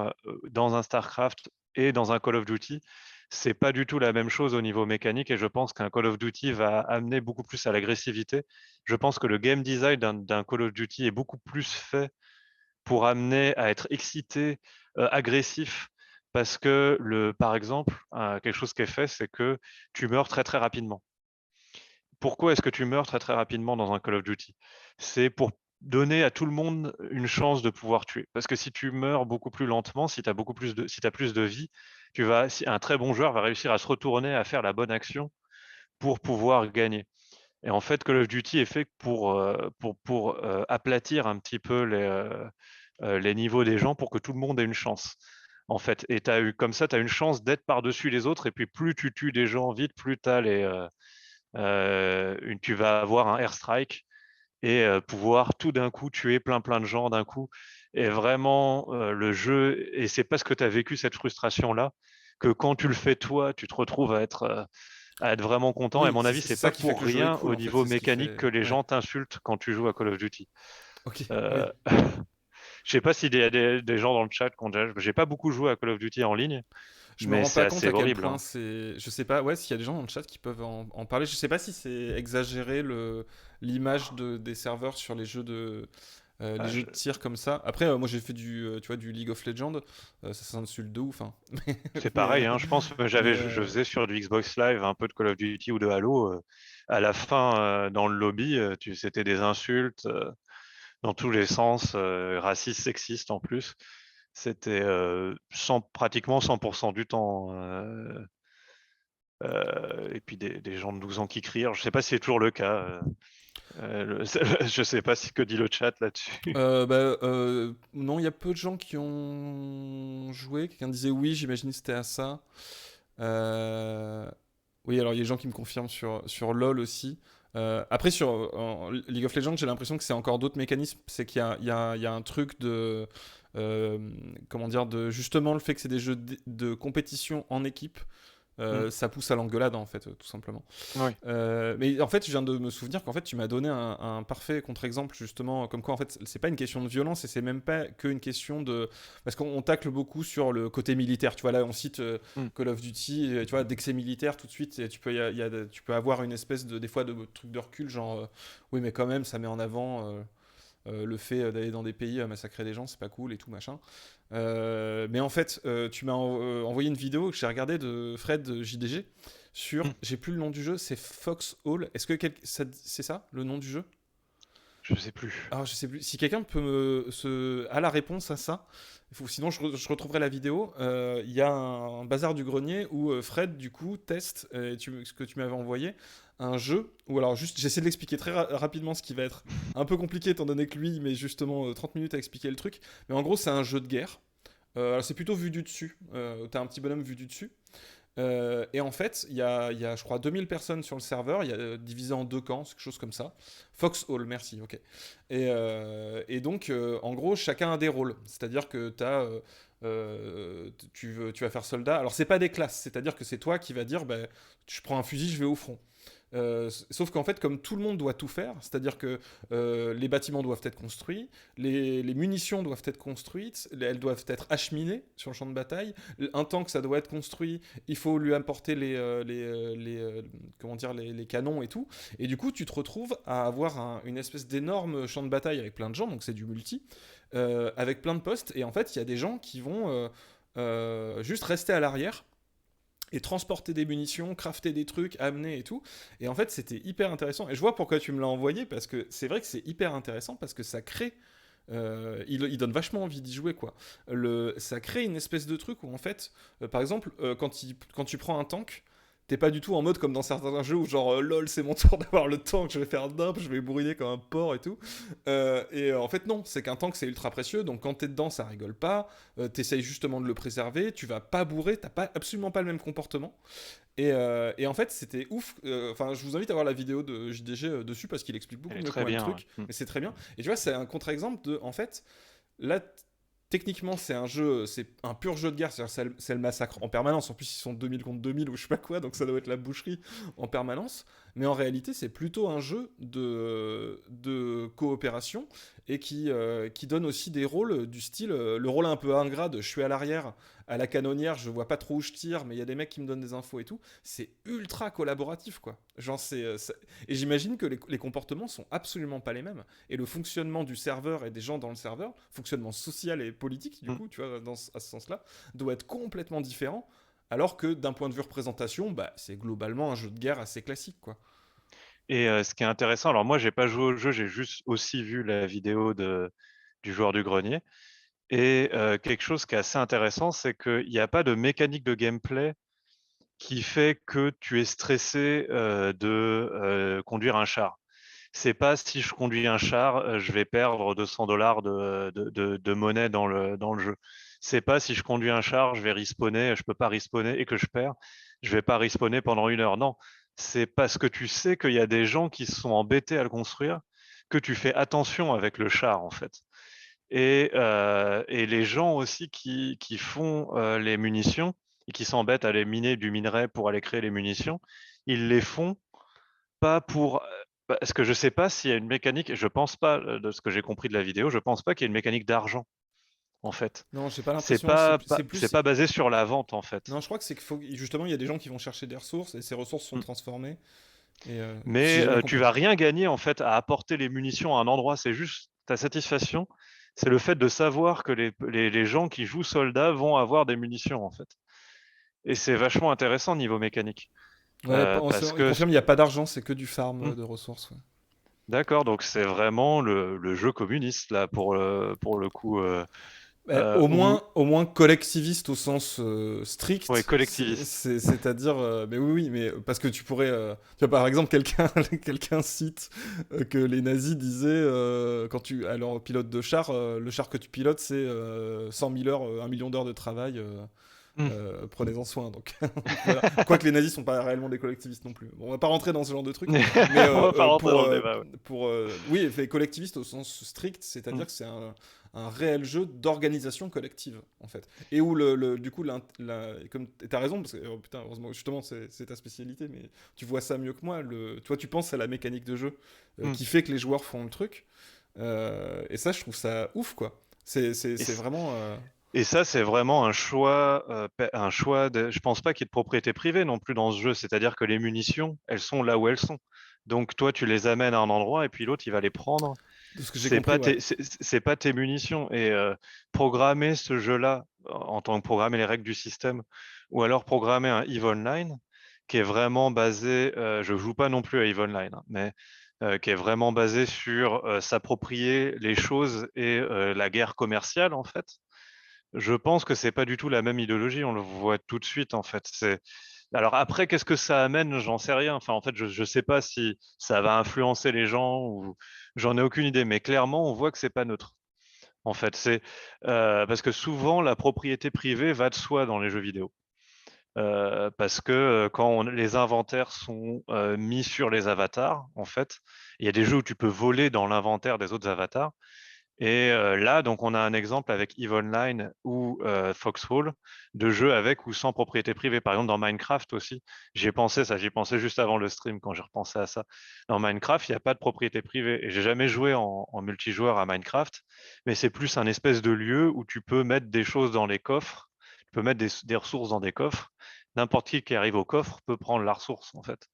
dans un StarCraft et dans un Call of Duty, c'est pas du tout la même chose au niveau mécanique et je pense qu'un Call of Duty va amener beaucoup plus à l'agressivité. Je pense que le game design d'un Call of Duty est beaucoup plus fait pour amener à être excité, agressif, parce que par exemple, quelque chose qui est fait, c'est que tu meurs très très rapidement. Pourquoi est-ce que tu meurs très très rapidement dans un Call of Duty? C'est pour donner à tout le monde une chance de pouvoir tuer. Parce que si tu meurs beaucoup plus lentement, si tu as si t'as plus de vie, un très bon joueur va réussir à se retourner, à faire la bonne action pour pouvoir gagner. Et en fait, Call of Duty est fait pour aplatir un petit peu les niveaux des gens pour que tout le monde ait une chance. En fait, et comme ça, tu as une chance d'être par-dessus les autres. Et puis, plus tu tues des gens vite, plus tu vas avoir un airstrike et pouvoir tout d'un coup tuer plein de gens d'un coup. Et vraiment, le jeu, et c'est parce que tu as vécu cette frustration-là que quand tu le fais toi, tu te retrouves à être vraiment content. Et à Oui, mon c'est avis, c'est c'est ça pas qui fait que pour le jeu est rien cool au en fait, niveau c'est ce qui mécanique fait. que les Ouais. gens t'insultent quand tu joues à Call of Duty. Ok, Euh, oui. je sais pas s'il y a des gens dans le chat qui ont déjà. J'ai pas beaucoup joué à Call of Duty en ligne, Je me mais rends c'est pas compte assez à quel horrible, point hein. c'est. Je sais pas, ouais, s'il y a des gens dans le chat qui peuvent en parler. Je sais pas si c'est exagéré l'image des serveurs sur les Ah, jeux de tir comme ça. Après, moi j'ai fait tu vois, du League of Legends, ça s'insulte de ouf, hein. C'est Mais, pareil, hein. Je pense que mais je faisais sur du Xbox Live un peu de Call of Duty ou de Halo. À la fin, dans le lobby, c'était des insultes dans tous les sens, racistes, sexistes en plus. C'était pratiquement 100% du temps. Et puis des gens de 12 ans qui crient. Alors, je sais pas si c'est toujours le cas. Je sais pas ce que dit le chat là-dessus. non, il y a peu de gens qui ont joué. Quelqu'un disait oui, j'imagine que c'était à ça. Euh, Oui, alors il y a des gens qui me confirment sur LoL aussi. Après, en League of Legends, j'ai l'impression que c'est encore d'autres mécanismes. C'est qu'il y a, il y a- il y a un truc euh, comment dire, de justement le fait que c'est des jeux de compétition en équipe. Mm. Ça pousse à l'engueulade en fait, tout simplement. Oui. Mais en fait, je viens de me souvenir qu'en fait, tu m'as donné un parfait contre-exemple, justement, comme quoi, en fait, c'est pas une question de violence et c'est même pas qu'une question de. Parce qu'on tacle beaucoup sur le côté militaire. Tu vois, là, on cite Mm. Call of Duty, tu vois, dès que c'est militaire, tout de suite, tu peux avoir une espèce de, des fois, de truc de recul, genre, oui, mais quand même, ça met en avant. Le fait d'aller dans des pays massacrer des gens, c'est pas cool et tout machin. Mais en fait, tu m'as envoyé une vidéo que j'ai regardée de Fred de JDG sur, Mm. j'ai plus le nom du jeu, c'est Foxhole. Est-ce que c'est ça le nom du jeu? Je sais plus. Alors je sais plus. Si quelqu'un peut a la réponse à ça, sinon je retrouverai la vidéo. Il y a un bazar du grenier où Fred du coup teste ce que tu m'avais envoyé un jeu ou alors juste j'essaie de l'expliquer très rapidement ce qui va être un peu compliqué étant donné que lui il met justement 30 minutes à expliquer le truc. Mais en gros c'est un jeu de guerre. Alors c'est plutôt vu du dessus. T'as un petit bonhomme vu du dessus. Et en fait, il y a, je crois, 2000 personnes sur le serveur, il y a divisé en deux camps, quelque chose comme ça. Foxhole, merci, ok. Et donc, en gros, chacun a des rôles. C'est-à-dire que tu vas faire soldat. Alors, c'est pas des classes, c'est-à-dire que c'est toi qui vas dire, bah, je prends un fusil, je vais au front. Sauf qu'en fait, comme tout le monde doit tout faire, c'est-à-dire que les bâtiments doivent être construits, les munitions doivent être construites, elles doivent être acheminées sur le champ de bataille, un tank ça doit être construit, il faut lui apporter comment dire, les canons et tout, et du coup tu te retrouves à avoir une espèce d'énorme champ de bataille avec plein de gens, donc c'est du multi, avec plein de postes, et en fait il y a des gens qui vont juste rester à l'arrière et transporter des munitions, crafter des trucs, amener et tout. Et en fait, c'était hyper intéressant. Et je vois pourquoi tu me l'as envoyé, parce que c'est vrai que c'est hyper intéressant, parce que ça crée. Il donne vachement envie d'y jouer, quoi. Ça crée une espèce de truc où, en fait, par exemple, quand tu prends un tank, t'es pas du tout en mode comme dans certains jeux où, genre, lol, c'est mon tour d'avoir le tank, je vais faire dump, je vais bourriner comme un porc et tout. En fait, non, c'est qu'un tank, c'est ultra précieux, donc quand t'es dedans, ça rigole pas. T'essayes justement de le préserver, tu vas pas bourrer, t'as pas, absolument pas le même comportement. Et en fait, c'était ouf. Enfin, je vous invite à voir la vidéo de JDG dessus parce qu'il explique Elle beaucoup est mieux que très moi le bien, ouais. truc, Mm. mais c'est très bien. Et tu vois, c'est un contre-exemple de, en fait, là, techniquement, c'est un pur jeu de guerre, c'est-à-dire c'est le massacre en permanence. En plus, ils sont 2000 contre 2000 ou je sais pas quoi, donc ça doit être la boucherie en permanence. Mais en réalité, c'est plutôt un jeu de coopération et qui donne aussi des rôles du style, le rôle un peu ingrat de je suis à l'arrière, à la canonnière, je vois pas trop où je tire, mais il y a des mecs qui me donnent des infos et tout. C'est ultra collaboratif, quoi. Genre, et j'imagine que les comportements sont absolument pas les mêmes. Et le fonctionnement du serveur et des gens dans le serveur, fonctionnement social et politique, du Mm. coup, tu vois, à ce sens-là, doit être complètement différent. Alors que d'un point de vue représentation, bah, c'est globalement un jeu de guerre assez classique, quoi. Et ce qui est intéressant, alors moi, j'ai pas joué au jeu, j'ai juste aussi vu la vidéo du joueur du grenier. Et quelque chose qui est assez intéressant, c'est qu'il n'y a pas de mécanique de gameplay qui fait que tu es stressé de conduire un char. C'est pas si je conduis un char, je vais perdre 200 $ de monnaie dans le jeu. C'est pas si je conduis un char, je vais respawner, je peux pas respawner et que je perds, je vais pas respawner pendant 1 heure. Non, c'est parce que tu sais qu'il y a des gens qui se sont embêtés à le construire que tu fais attention avec le char en fait. Et les gens aussi qui font les munitions et qui s'embêtent à aller miner du minerai pour aller créer les munitions, ils les font pas pour. Parce que je sais pas s'il y a une mécanique, je pense pas, de ce que j'ai compris de la vidéo, je pense pas qu'il y ait une mécanique d'argent, en fait. Non, j'ai pas C'est l'impression. pas, C'est pas- plus. c'est pas basé sur la vente, en fait. Non, je crois que c'est qu'il faut. Justement, il y a des gens qui vont chercher des ressources et ces ressources sont Mm. transformées. Et si Mais j'ai bien tu compris. vas rien gagner, en fait, à apporter les munitions à un endroit. C'est juste ta satisfaction. C'est le fait de savoir que les gens qui jouent soldats vont avoir des munitions, en fait. Et c'est vachement intéressant niveau mécanique. Ouais, Parce il que confirme, il n'y a pas d'argent, c'est que du farm Hmm. de ressources. Ouais. D'accord, donc c'est vraiment le jeu communiste là pour le coup où Au moins collectiviste au sens ouais, strict, collectiviste. c'est-à-dire, mais oui, oui, mais parce que tu vois, par exemple, quelqu'un cite que les nazis disaient, quand tu, alors pilote de char, le char que tu pilotes, c'est 100 000 heures, 1 million d'heures de travail, Hmm. prenez-en soin. Donc, voilà. Quoique les nazis sont pas réellement des collectivistes non plus. Bon, on va pas rentrer dans ce genre de truc, mais On va pas rentrer dans le débat. Ouais. oui, fait collectiviste au sens strict, c'est-à-dire Hmm. que c'est un réel jeu d'organisation collective, en fait. Et où, du coup, comme t'as raison, parce que, putain, heureusement, justement, c'est ta spécialité, mais tu vois ça mieux que moi. Toi, tu penses à la mécanique de jeu Hmm. qui fait que les joueurs font le truc. Et ça, je trouve ça ouf, quoi. Et, C'est vraiment. et ça, c'est vraiment un choix je pense pas qu'il y ait de propriété privée non plus dans ce jeu. C'est-à-dire que les munitions, elles sont là où elles sont. Donc toi, tu les amènes à un endroit et puis l'autre, il va les prendre. De ce que j'ai compris, ouais. C'est pas tes munitions. Et programmer ce jeu-là en tant que programmer les règles du système, ou alors programmer un EVE Online qui est vraiment basé, je joue pas non plus à EVE Online, hein, mais qui est vraiment basé sur s'approprier les choses et la guerre commerciale en fait. Je pense que c'est pas du tout la même idéologie, on le voit tout de suite en fait. Alors après, qu'est-ce que ça amène? J'en sais rien. Enfin, en fait, je sais pas si ça va influencer les gens ou j'en ai aucune idée. Mais clairement, on voit que c'est pas neutre. En fait, c'est parce que souvent la propriété privée va de soi dans les jeux vidéo. Parce que quand les inventaires sont mis sur les avatars, en fait, il y a des jeux où tu peux voler dans l'inventaire des autres avatars. Et là, donc, on a un exemple avec EVE Online ou Foxhole de jeux avec ou sans propriété privée. Par exemple, dans Minecraft aussi, j'y ai pensé ça, j'y ai pensé juste avant le stream quand j'ai repensé à ça. Dans Minecraft, il n'y a pas de propriété privée. Et j'ai jamais joué en multijoueur à Minecraft, mais c'est plus un espèce de lieu où tu peux mettre des choses dans les coffres, tu peux mettre des ressources dans des coffres. N'importe qui arrive au coffre peut prendre la ressource, en fait.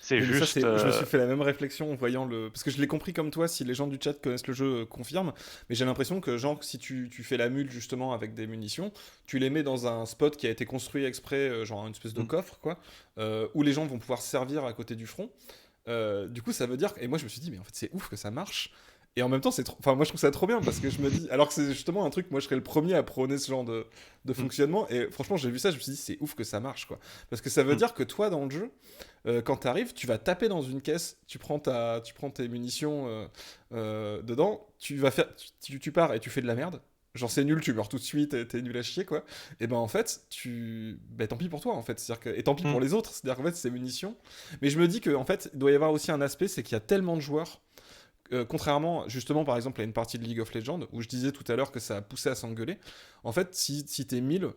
C'est Oui, mais ça, juste. je me suis fait la même réflexion en voyant le. Parce que je l'ai compris comme toi, si les gens du chat connaissent le jeu, confirment. Mais j'ai l'impression que, genre, si tu fais la mule justement avec des munitions, tu les mets dans un spot qui a été construit exprès, genre une espèce de Mm, coffre, quoi, où les gens vont pouvoir se servir à côté du front. Du coup, ça veut dire. Et moi, je me suis dit, mais en fait, c'est ouf que ça marche. Et en même temps, enfin, moi, je trouve ça trop bien parce que je me dis. Alors que c'est justement un truc, moi, je serais le premier à prôner ce genre de mm, fonctionnement. Et franchement, j'ai vu ça, je me suis dit, c'est ouf que ça marche, quoi. Parce que ça veut mm, dire que toi, dans le jeu, quand tu arrives, tu vas taper dans une caisse, tu prends tes munitions dedans, tu vas faire, tu pars et tu fais de la merde. Genre c'est nul, tu meurs tout de suite, t'es nul à chier quoi. Et ben en fait, tant pis pour toi en fait. Et tant pis pour mm. les autres, c'est-à-dire qu'en fait c'est munitions. Mais je me dis que en fait, il doit y avoir aussi un aspect, c'est qu'il y a tellement de joueurs. contrairement, justement, par exemple, à une partie de League of Legends, où je disais tout à l'heure que ça a poussé à s'engueuler, en fait, si t'es 1000,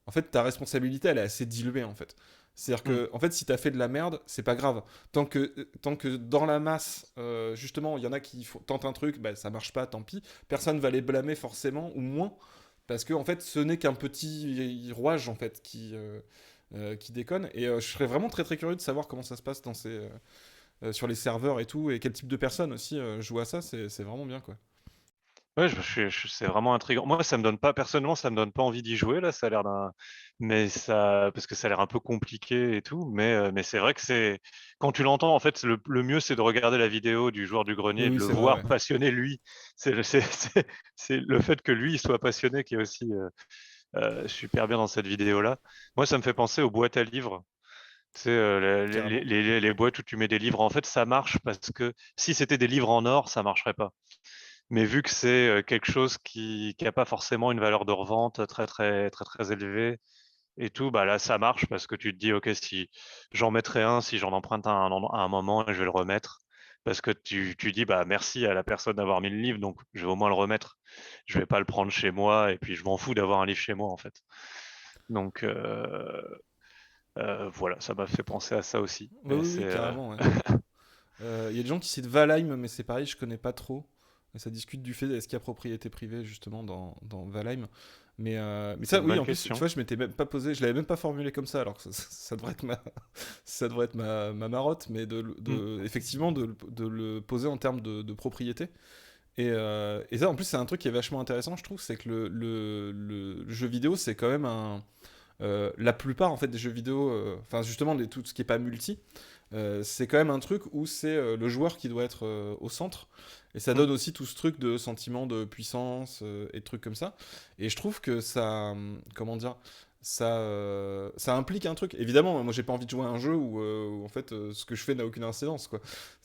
en fait, ta responsabilité, elle est assez diluée, en fait. C'est-à-dire Mm. que, en fait, si t'as fait de la merde, c'est pas grave. Tant que dans la masse, justement, il y en a qui tentent un truc, bah, ça marche pas, tant pis. Personne va les blâmer forcément, ou moins, parce que, en fait, ce n'est qu'un petit rouage, en fait, qui déconne. Et je serais vraiment très très curieux de savoir comment ça se passe sur les serveurs et tout, et quel type de personnes aussi jouent à ça, c'est vraiment bien, quoi. Ouais, c'est vraiment intriguant. Moi, ça me donne pas, personnellement, ça me donne pas envie d'y jouer, là, ça a l'air mais ça, parce que ça a l'air un peu compliqué et tout, mais c'est vrai que quand tu l'entends, en fait, le mieux, c'est de regarder la vidéo du joueur du grenier Oui, et de oui, le c'est vrai, voir ouais. passionné, lui. C'est le fait que lui, il soit passionné qui est aussi super bien dans cette vidéo-là. Moi, ça me fait penser aux boîtes à livres. Tu sais, Carrément. les boîtes où tu mets des livres, en fait, ça marche parce que si c'était des livres en or, ça marcherait pas. Mais vu que c'est quelque chose qui a pas forcément une valeur de revente très très très très élevée et tout, bah là ça marche parce que tu te dis ok, si j'en mettrai un, si j'en emprunte à un moment, je vais le remettre parce que tu dis bah merci à la personne d'avoir mis le livre, donc je vais au moins le remettre. Je vais pas le prendre chez moi et puis je m'en fous d'avoir un livre chez moi en fait. Donc voilà, ça m'a fait penser à ça aussi. Ouais, Et oui, c'est oui, carrément, ouais. Il y a des gens qui citent Valheim, mais c'est pareil, je connais pas trop. Et ça discute du fait est-ce qu'il y a propriété privée justement dans Valheim. Mais c'est ça, une oui, bonne en plus, tu question. vois, je m'étais même pas posé, je l'avais même pas formulé comme ça, alors que ça devrait être ça devrait être ma marotte, mais Hmm. effectivement, de le poser en termes de propriété. Et ça, en plus, c'est un truc qui est vachement intéressant, je trouve, c'est que le jeu vidéo, c'est quand même la plupart en fait des jeux vidéo, enfin justement tout ce qui est pas multi, c'est quand même un truc où c'est le joueur qui doit être au centre. Et ça Hmm. donne aussi tout ce truc de sentiment de puissance et de trucs comme ça. Et je trouve que ça, comment dire, ça implique un truc. Évidemment, moi j'ai pas envie de jouer à un jeu où, en fait ce que je fais n'a aucune incidence, quoi.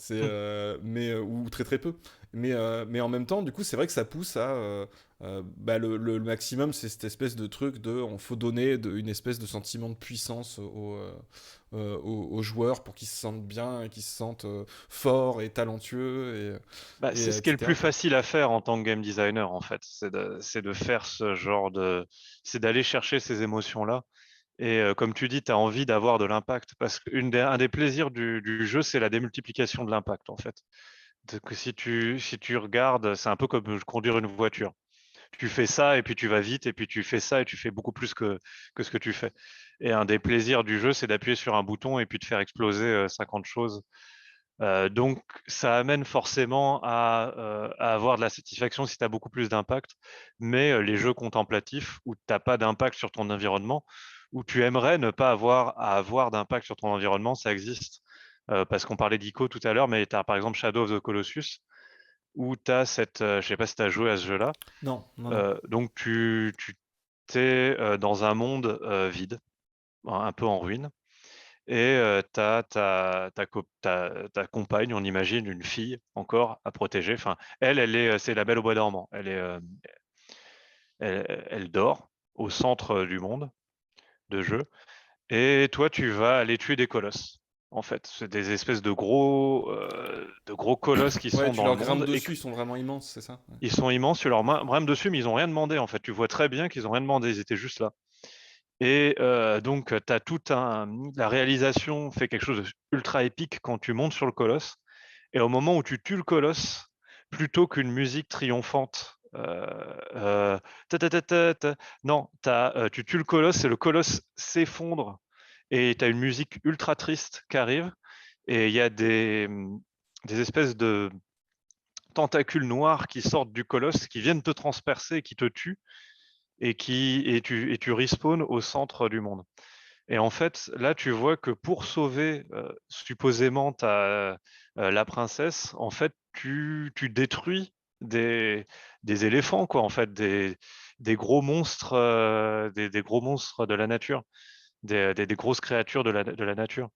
Hmm. Ou très très peu. Mais en même temps, du coup, c'est vrai que ça pousse à bah, le maximum, c'est cette espèce de truc on faut donner une espèce de sentiment de puissance aux joueurs pour qu'ils se sentent bien et qu'ils se sentent forts et talentueux Bah, c'est ce qui est le etc. plus quoi. facile à faire en tant que game designer, en fait. C'est de faire c'est d'aller chercher ces émotions-là. Et comme tu dis, tu as envie d'avoir de l'impact. Parce un des plaisirs du jeu, c'est la démultiplication de l'impact, en fait. Que si tu regardes, c'est un peu comme conduire une voiture. Tu fais ça et puis tu vas vite, et puis tu fais ça et tu fais beaucoup plus que ce que tu fais. Et un des plaisirs du jeu, c'est d'appuyer sur un bouton et puis de faire exploser 50 choses. Donc, ça amène forcément à avoir de la satisfaction si tu as beaucoup plus d'impact. Mais les jeux contemplatifs où tu n'as pas d'impact sur ton environnement, où tu aimerais ne pas avoir à avoir d'impact sur ton environnement, ça existe. Parce qu'on parlait d'ICO tout à l'heure, mais tu as par exemple Shadow of the Colossus, où tu as je sais pas si tu as joué à ce jeu-là. Non, non, non. Donc, tu es dans un monde vide, un peu en ruine. Et tu as ta compagne, on imagine, une fille encore à protéger. Enfin, c'est la Belle au bois dormant. Elle dort au centre du monde de jeu. Et toi, tu vas aller tuer des colosses. En fait, c'est des espèces de gros colosses qui Ouais, sont tu dans le leur grimpes monde et dessus, ils sont vraiment immenses, c'est ça. Ouais. ils sont immenses. Tu leur grimpes dessus, mais ils n'ont rien demandé. En fait, tu vois très bien qu'ils n'ont rien demandé. Ils étaient juste là. Et donc, la réalisation fait quelque chose d'ultra épique quand tu montes sur le colosse. Et au moment où tu tues le colosse, plutôt qu'une musique triomphante, ta, ta, ta, ta, ta, non, tu tues le colosse et le colosse s'effondre. Et tu as une musique ultra triste qui arrive. Et il y a des espèces de tentacules noirs qui sortent du colosse, qui viennent te transpercer, qui te tuent. Et tu respawns au centre du monde. Et en fait, là, tu vois que pour sauver supposément la princesse, en fait, tu détruis des éléphants, quoi, en fait, des gros monstres, des gros monstres de la nature, des grosses créatures de la nature.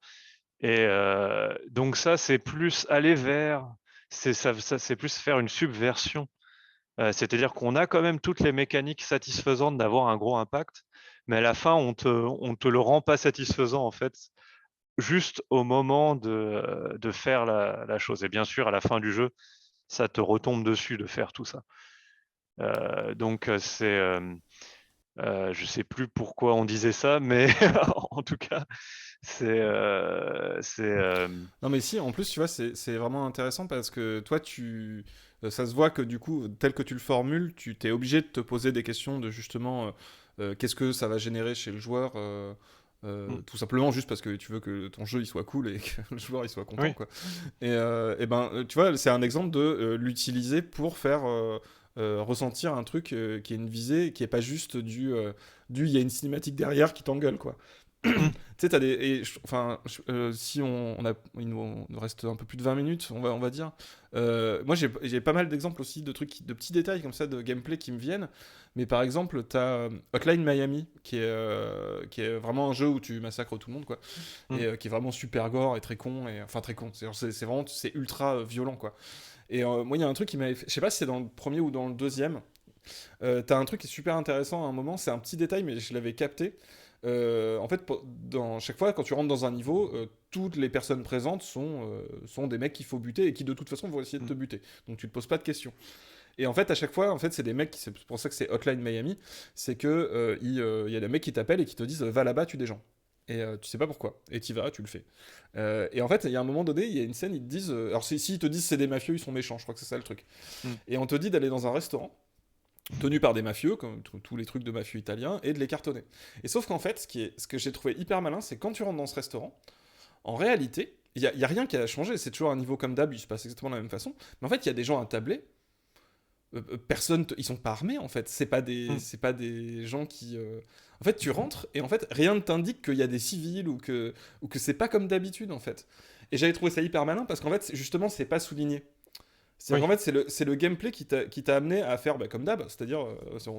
Et donc ça, c'est plus aller vers, c'est plus faire une subversion. C'est-à-dire qu'on a quand même toutes les mécaniques satisfaisantes d'avoir un gros impact, mais à la fin, on te le rend pas satisfaisant, en fait, juste au moment de faire la chose. Et bien sûr, à la fin du jeu, ça te retombe dessus de faire tout ça. Donc je sais plus pourquoi on disait ça, mais en tout cas, c'est Non mais si, en plus, tu vois, c'est vraiment intéressant parce que toi, ça se voit que du coup, tel que tu le formules, tu t'es obligé de te poser des questions de justement qu'est-ce que ça va générer chez le joueur, mmh, tout simplement juste parce que tu veux que ton jeu il soit cool et que le joueur il soit content, oui, quoi. Et ben, tu vois, c'est un exemple de l'utiliser pour faire ressentir un truc qui est une visée, qui est pas juste il y a une cinématique derrière qui t'engueule, quoi. Tu mmh, sais, t'as des. Enfin, si il nous reste un peu plus de 20 minutes, on va dire. Moi, j'ai pas mal d'exemples aussi de trucs, de petits détails comme ça de gameplay qui me viennent. Mais par exemple, t'as Hotline Miami, qui est vraiment un jeu où tu massacres tout le monde, quoi. mmh, Et qui est vraiment super gore et très con. Enfin, très con. C'est vraiment. C'est ultra violent, quoi. Et moi, il y a un truc qui m'avait fait. Je sais pas si c'est dans le premier ou dans le deuxième. T'as un truc qui est super intéressant à un moment, c'est un petit détail, mais je l'avais capté. En fait, dans chaque fois, quand tu rentres dans un niveau, toutes les personnes présentes sont des mecs qu'il faut buter et qui de toute façon vont essayer de mmh, te buter. Donc tu te poses pas de questions. Et en fait, à chaque fois, en fait, c'est des mecs, c'est pour ça que c'est Hotline Miami, c'est que il y a des mecs qui t'appellent et qui te disent va là-bas, tue des gens. Et tu sais pas pourquoi. Et tu vas, tu le fais. Et en fait, il y a un moment donné, il y a une scène, ils te disent. Alors, s'ils te disent c'est des mafieux, ils sont méchants, je crois que c'est ça le truc. mmh, Et on te dit d'aller dans un restaurant tenu par des mafieux, comme tous les trucs de mafieux italiens, et de les cartonner. Et sauf qu'en fait, ce que j'ai trouvé hyper malin, c'est quand tu rentres dans ce restaurant, en réalité, il y a rien qui a changé, c'est toujours un niveau comme d'hab, il se passe exactement de la même façon, mais en fait, il y a des gens attablés, ils sont pas armés en fait, mmh, c'est pas des gens qui... En fait, tu rentres, et en fait, rien ne t'indique qu'il y a des civils, ou que c'est pas comme d'habitude en fait. Et j'avais trouvé ça hyper malin, parce qu'en fait, justement, c'est pas souligné. C'est-à-dire qu'en oui, fait, c'est le gameplay qui t'a amené à faire comme d'hab, c'est-à-dire,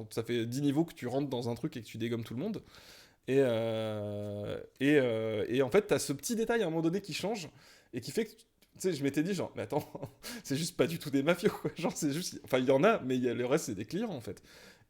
ça fait 10 niveaux que tu rentres dans un truc et que tu dégommes tout le monde. Et en fait, t'as ce petit détail à un moment donné qui change et qui fait que, tu sais, je m'étais dit, genre, mais attends, c'est juste pas du tout des mafieux, quoi. Genre, c'est juste. Enfin, il y en a, mais le reste, c'est des clients, en fait.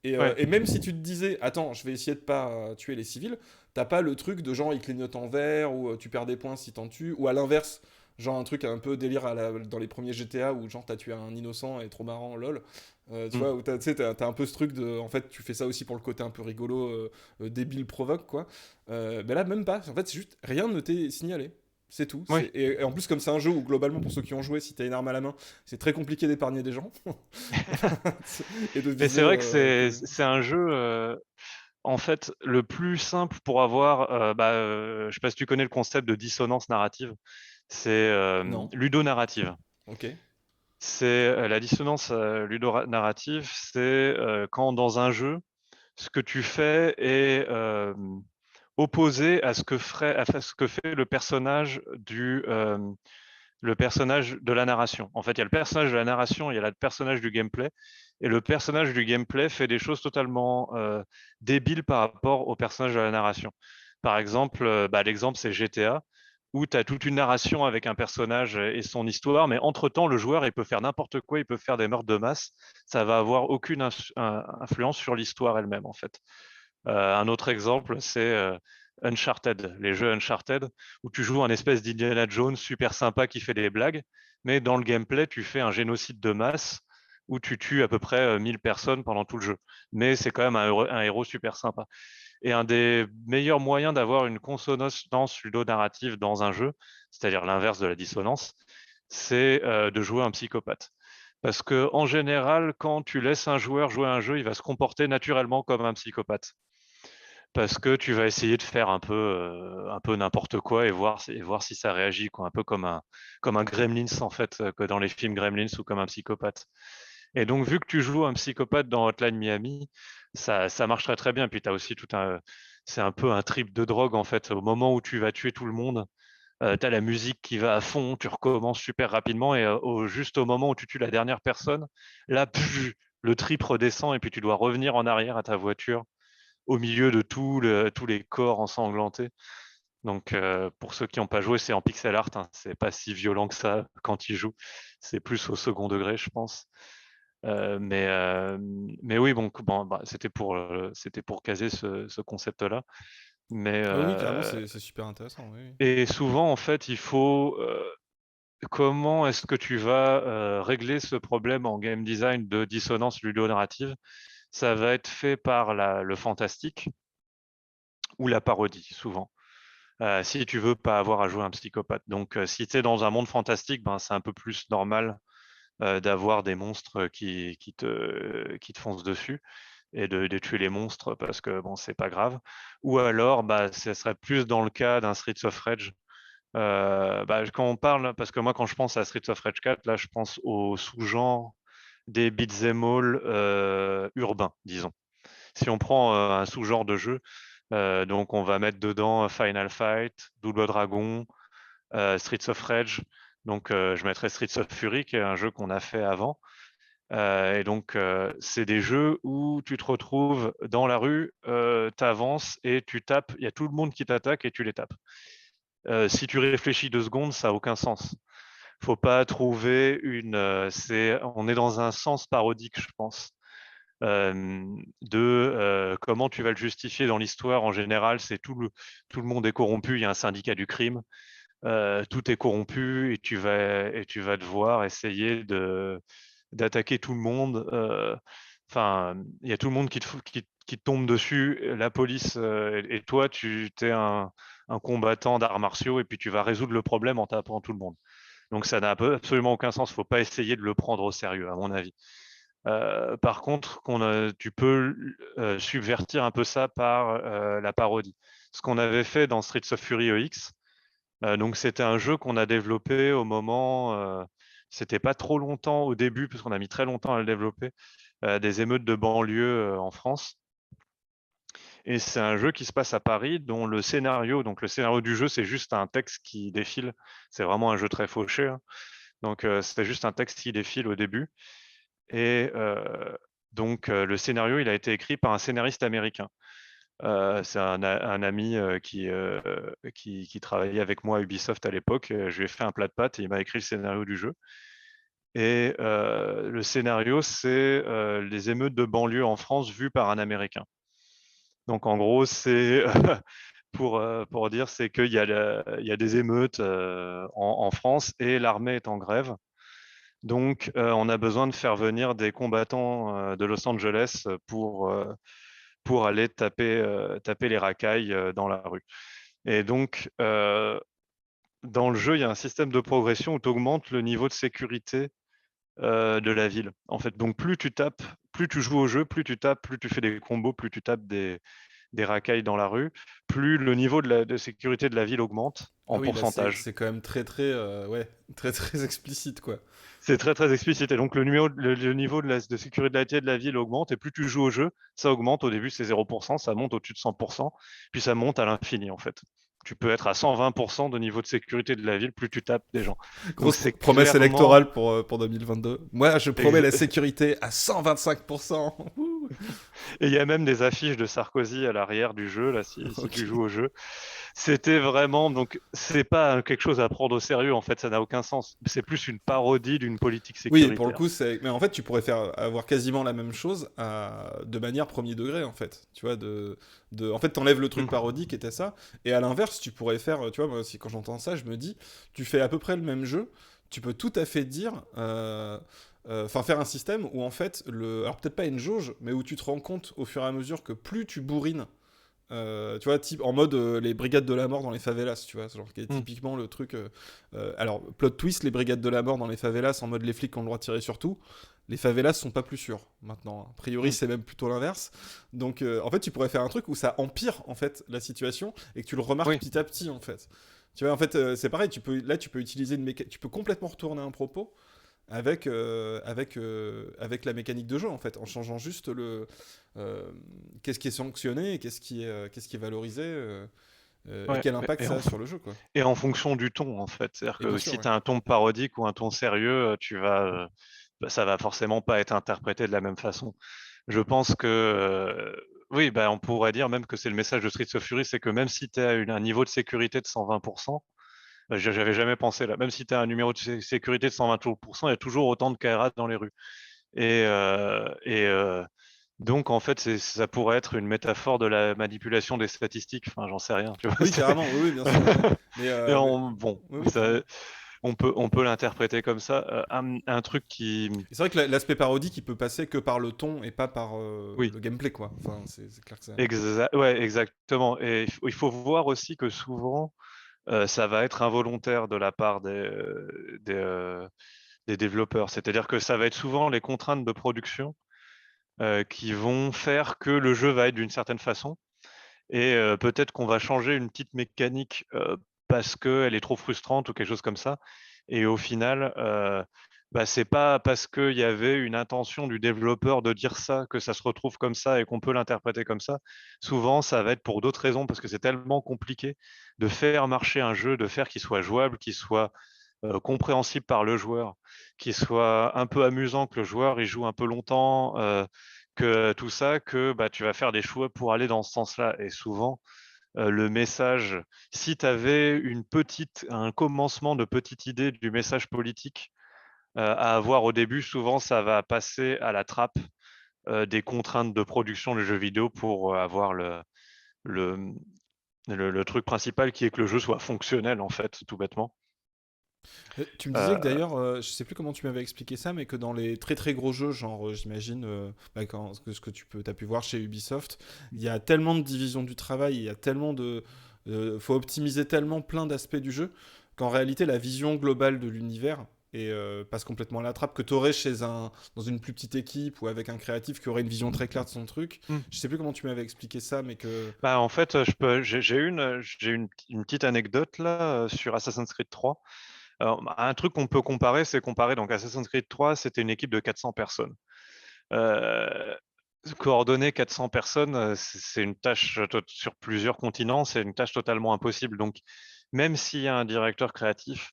ouais, Et même si tu te disais, attends, je vais essayer de pas tuer les civils, t'as pas le truc de genre, ils clignotent en vert, ou tu perds des points si t'en tues, ou à l'inverse, genre un truc un peu délire dans les premiers GTA, où genre t'as tué un innocent et trop marrant, lol. Tu mmh, vois, où tu sais, t'as un peu ce truc de. En fait, tu fais ça aussi pour le côté un peu rigolo, débile provoque, quoi. Ben là, même pas. En fait, c'est juste, rien ne t'est signalé. C'est tout. oui. Et en plus, comme c'est un jeu où, globalement, pour ceux qui ont joué, si t'as une arme à la main, c'est très compliqué d'épargner des gens. Et de Mais c'est viser vrai que c'est intelligemment. c'est un jeu, en fait, le plus simple pour avoir, je sais pas si tu connais le concept de dissonance narrative? C'est, Non. ludonarrative. Ok. C'est, la dissonance, ludonarrative, c'est, quand dans un jeu, ce que tu fais est, opposé à ce que fait le personnage de la narration. En fait, il y a le personnage de la narration, il y a le personnage du gameplay, et le personnage du gameplay fait des choses totalement débiles par rapport au personnage de la narration. Par exemple, l'exemple c'est GTA, où tu as toute une narration avec un personnage et son histoire, mais entre-temps, le joueur, il peut faire n'importe quoi, il peut faire des meurtres de masse, ça va avoir aucune influence sur l'histoire elle-même, en fait. Un autre exemple, c'est Uncharted, les jeux Uncharted, où tu joues un espèce d'Indiana Jones super sympa qui fait des blagues, mais dans le gameplay, tu fais un génocide de masse où tu tues à peu près 1000 personnes pendant tout le jeu. Mais c'est quand même un héros super sympa. Et un des meilleurs moyens d'avoir une consonance ludonarrative dans un jeu, c'est-à-dire l'inverse de la dissonance, c'est de jouer un psychopathe. Parce que en général, quand tu laisses un joueur jouer un jeu, il va se comporter naturellement comme un psychopathe parce que tu vas essayer de faire un peu n'importe quoi et voir si ça réagit, quoi. Un peu comme un Gremlins, en fait, que dans les films Gremlins ou comme un psychopathe. Et donc, vu que tu joues un psychopathe dans Hotline Miami, ça marcherait très bien. Puis tu as aussi c'est un peu un trip de drogue, en fait. Au moment où tu vas tuer tout le monde, tu as la musique qui va à fond, tu recommences super rapidement et juste au moment où tu tues la dernière personne, là, le trip redescend et puis tu dois revenir en arrière à ta voiture au milieu de tous les corps ensanglantés. Donc, pour ceux qui n'ont pas joué, c'est en pixel art, hein, c'est pas si violent que ça quand ils jouent. C'est plus au second degré, je pense. Mais oui, c'était pour caser ce concept-là. Mais Oui, oui, carrément, c'est super intéressant. Oui, oui. et souvent, en fait, il faut. comment est-ce que tu vas régler ce problème en game design de dissonance ludonarrative? Ça va être fait par le fantastique ou la parodie, souvent. Si tu veux pas avoir à jouer un psychopathe. Donc, si tu es dans un monde fantastique, ben, c'est un peu plus normal d'avoir des monstres qui te foncent dessus et de tuer les monstres parce que bon, c'est pas grave. Ou alors, bah, ce serait plus dans le cas d'un Streets of Rage. Bah, quand on parle, parce que moi, quand je pense à Streets of Rage 4, là, je pense au sous-genre des beat'em all urbains, disons. Si on prend un sous-genre de jeu, donc on va mettre dedans Final Fight, Double Dragon, Streets of Rage. Donc je mettrais Streets of Fury, qui est un jeu qu'on a fait avant. Et donc c'est des jeux où tu te retrouves dans la rue, tu avances et tu tapes, il y a tout le monde qui t'attaque et tu les tapes. Si tu réfléchis 2 secondes, ça n'a aucun sens. Faut pas trouver on est dans un sens parodique, je pense. Comment tu vas le justifier dans l'histoire. En général, c'est tout le monde est corrompu, il y a un syndicat du crime, tout est corrompu et tu vas devoir essayer d'attaquer tout le monde. Enfin, il y a tout le monde qui te tombe dessus, la police, et toi, tu es un combattant d'arts martiaux et puis tu vas résoudre le problème en tapant tout le monde. Donc ça n'a absolument aucun sens. Faut pas essayer de le prendre au sérieux, à mon avis. Par contre, tu peux subvertir un peu ça par la parodie. Ce qu'on avait fait dans Streets of Fury EX, donc c'était un jeu qu'on a développé au moment, c'était pas trop longtemps au début, parce qu'on a mis très longtemps à le développer, des émeutes de banlieue en France. Et c'est un jeu qui se passe à Paris, dont donc le scénario du jeu, c'est juste un texte qui défile. C'est vraiment un jeu très fauché, hein. Donc c'était juste un texte qui défile au début. Et donc le scénario, il a été écrit par un scénariste américain. C'est un ami qui travaillait avec moi à Ubisoft à l'époque. Je lui ai fait un plat de pâtes et il m'a écrit le scénario du jeu. Et le scénario, c'est les émeutes de banlieue en France vues par un Américain. Donc en gros, c'est pour dire, c'est il y a des émeutes en France et l'armée est en grève. Donc on a besoin de faire venir des combattants de Los Angeles pour aller taper les racailles dans la rue. Et donc, dans le jeu, il y a un système de progression où tu augmentes le niveau de sécurité de la ville. En fait, donc plus tu tapes, plus tu joues au jeu, plus tu tapes, plus tu fais des combos, plus tu tapes des racailles dans la rue, plus le niveau de sécurité de la ville augmente Ah en oui, là c'est pourcentage. c'est quand même ouais, très très explicite quoi. C'est très très explicite. Et donc le niveau de sécurité de la ville augmente et plus tu joues au jeu, ça augmente. Au début c'est 0%, ça monte au-dessus de 100%, puis ça monte à l'infini en fait. Tu peux être à 120% de niveau de sécurité de la ville, plus tu tapes des gens. Donc Grosse c'est promesse clairement... électorale pour 2022. Moi, je promets la sécurité à 125%. Ouh. Et il y a même des affiches de Sarkozy à l'arrière du jeu, là, si tu Ok. joues au jeu. C'était vraiment... Donc c'est pas quelque chose à prendre au sérieux, en fait, ça n'a aucun sens. C'est plus une parodie d'une politique Oui, pour le sécuritaire. coup, c'est. Mais en fait, tu pourrais faire avoir quasiment la même chose de manière premier degré, en fait. Tu vois, En fait, t'enlèves le truc Mm. parodique, était ça. Et à l'inverse, tu pourrais faire. Tu vois, moi aussi, quand j'entends ça, je me dis, tu fais à peu près le même jeu. Tu peux tout à fait dire. Enfin, faire un système où, en fait, alors peut-être pas une jauge, mais où tu te rends compte au fur et à mesure que plus tu bourrines tu vois, type, en mode les brigades de la mort dans les favelas, tu vois, genre qui est Mm. typiquement le truc. Alors, plot twist, les brigades de la mort dans les favelas, en mode les flics ont le droit de tirer sur tout. Les favelas sont pas plus sûrs maintenant. A priori, Mm. c'est même plutôt l'inverse. Donc, en fait, tu pourrais faire un truc où ça empire en fait la situation et que tu le remarques Oui. petit à petit en fait. Tu vois, en fait, c'est pareil. Tu peux utiliser tu peux complètement retourner un propos avec la mécanique de jeu en fait, en changeant juste qu'est-ce qui est sanctionné et qu'est-ce qui est valorisé et Ouais. quel impact ça a sur le jeu quoi. Et en fonction du ton, en fait. C'est-à-dire Et bien que sûr, si ouais. tu as un ton parodique ou un ton sérieux, bah, ça va forcément pas être interprété de la même façon. Je pense que, oui, bah, on pourrait dire même que c'est le message de Streets of Fury, c'est que même si tu as un niveau de sécurité de 120%, j'avais jamais pensé là, même si tu as un numéro de sécurité de 120%, il y a toujours autant de caïras dans les rues. Et donc, en fait, ça pourrait être une métaphore de la manipulation des statistiques. Enfin, j'en sais rien, tu vois. Oui, carrément, oui, oui, bien sûr, ouais. Mais, Et mais- bon, oui, oui, carrément. on peut l'interpréter comme ça. Un truc qui... Et c'est vrai que l'aspect parodique, il peut passer que par le ton et pas par Oui, le gameplay, quoi. Enfin, c'est clair que ça. ouais, exactement. Et il faut voir aussi que souvent, ça va être involontaire de la part des développeurs. C'est-à-dire que ça va être souvent les contraintes de production qui vont faire que le jeu va être d'une certaine façon. Et peut-être qu'on va changer une petite mécanique parce qu'elle est trop frustrante ou quelque chose comme ça. Et au final, bah, c'est pas parce qu'il y avait une intention du développeur de dire ça que ça se retrouve comme ça et qu'on peut l'interpréter comme ça. Souvent, ça va être pour d'autres raisons parce que c'est tellement compliqué de faire marcher un jeu, de faire qu'il soit jouable, qu'il soit compréhensible par le joueur, qu'il soit un peu amusant, que le joueur il joue un peu longtemps, que tout ça, que bah, tu vas faire des choix pour aller dans ce sens-là. Et souvent, le message, si tu avais un commencement de petite idée du message politique à avoir au début, souvent ça va passer à la trappe des contraintes de production de jeux vidéo pour avoir le, le truc principal qui est que le jeu soit fonctionnel en fait, tout bêtement. Tu me disais que Euh, d'ailleurs, je sais plus comment tu m'avais expliqué ça, mais que dans les très très gros jeux, genre j'imagine, bah, ce que t'as pu voir chez Ubisoft, il y a tellement de division du travail, il y a tellement de, faut optimiser tellement plein d'aspects du jeu qu'en réalité la vision globale de l'univers passe complètement à la trappe que t'aurais dans une plus petite équipe ou avec un créatif qui aurait une vision très claire de son truc. hmm. Je sais plus comment tu m'avais expliqué ça, mais que Bah, en fait, j'ai une petite anecdote là sur Assassin's Creed 3. Alors, un truc qu'on peut comparer, c'est comparer donc Assassin's Creed 3, c'était une équipe de 400 personnes. Euh, Coordonner 400 personnes, c'est une tâche sur plusieurs continents, c'est une tâche totalement impossible. Donc, même s'il y a un directeur créatif,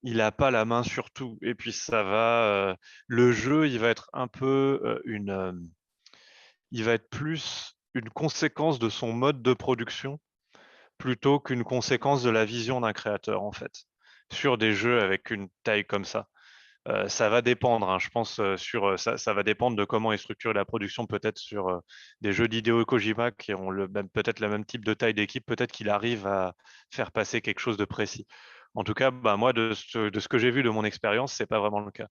il n'a pas la main sur tout. Et puis, le jeu, il va être un peu il va être plus une conséquence de son mode de production plutôt qu'une conséquence de la vision d'un créateur, en fait, sur des jeux avec une taille comme ça. Ça va dépendre, hein, je pense, ça va dépendre de comment est structurée la production, peut-être sur des jeux d'Hideo Kojima qui ont peut-être le même type de taille d'équipe, peut-être qu'il arrive à faire passer quelque chose de précis. En tout cas, bah, moi, de ce que j'ai vu de mon expérience, c'est pas vraiment le cas.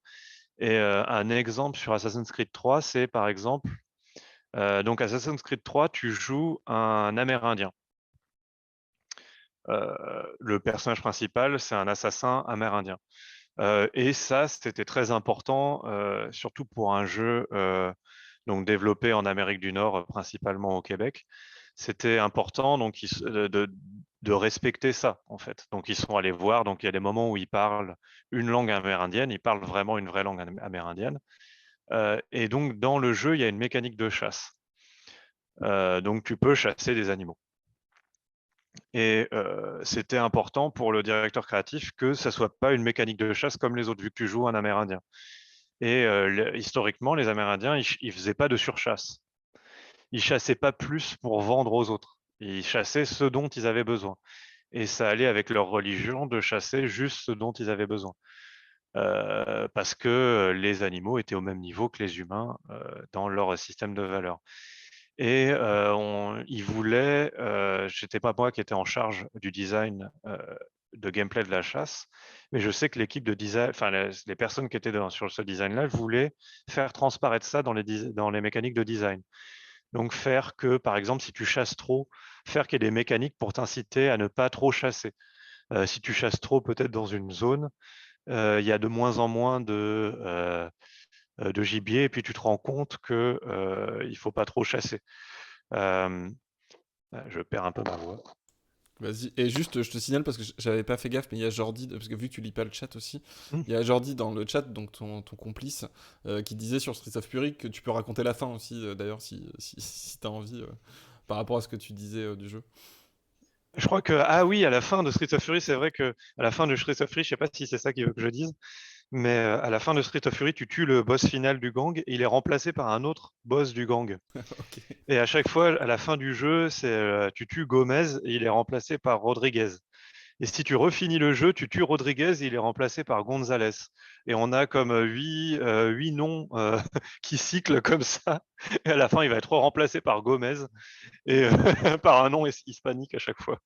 Et un exemple sur Assassin's Creed 3, c'est par exemple, donc Assassin's Creed 3, tu joues un Amérindien. Le personnage principal, c'est un assassin amérindien. Et ça, c'était très important, surtout pour un jeu donc développé en Amérique du Nord, principalement au Québec. C'était important donc de respecter ça, en fait. Donc ils sont allés voir, donc il y a des moments où ils parlent une langue amérindienne, ils parlent vraiment une vraie langue amérindienne. Et donc dans le jeu, il y a une mécanique de chasse. Donc tu peux chasser des animaux. Et c'était important pour le directeur créatif que ça soit pas une mécanique de chasse comme les autres, vu que tu joues un Amérindien. Et historiquement, les Amérindiens, ils faisaient pas de surchasse. Ils chassaient pas plus pour vendre aux autres. Ils chassaient ce dont ils avaient besoin. Et ça allait avec leur religion de chasser juste ce dont ils avaient besoin. Parce que les animaux étaient au même niveau que les humains dans leur système de valeurs. Et ils voulaient, j'étais pas moi qui était en charge du design de gameplay de la chasse, mais je sais que l'équipe de design, enfin les personnes qui étaient sur ce design-là voulaient faire transparaître ça dans les mécaniques de design. Donc faire que, par exemple, si tu chasses trop, faire qu'il y ait des mécaniques pour t'inciter à ne pas trop chasser. Si tu chasses trop peut-être dans une zone, il y a de moins en moins de gibier, et puis tu te rends compte que il faut pas trop chasser. Euh, je perds un peu ma voix. vas-y. Et juste, je te signale parce que j'avais pas fait gaffe, mais il y a Jordi, parce que vu que tu lis pas le chat aussi, Hmm. il y a Jordi dans le chat, donc ton complice, qui disait sur Streets of Fury que tu peux raconter la fin aussi, d'ailleurs, si t'as envie, par rapport à ce que tu disais du jeu. Je crois que, ah oui, à la fin de Street of Fury, c'est vrai que à la fin de Street of Fury, je sais pas si c'est ça qu'il veut que je dise, mais à la fin de Street of Fury, tu tues le boss final du gang et il est remplacé par un autre boss du gang. Ok. Et à chaque fois, à la fin du jeu, tu tues Gomez et il est remplacé par Rodriguez. Et si tu refinis le jeu, tu tues Rodriguez et il est remplacé par Gonzalez. Et on a comme huit noms qui cyclent comme ça. Et à la fin, il va être remplacé par Gomez et par un nom hispanique à chaque fois.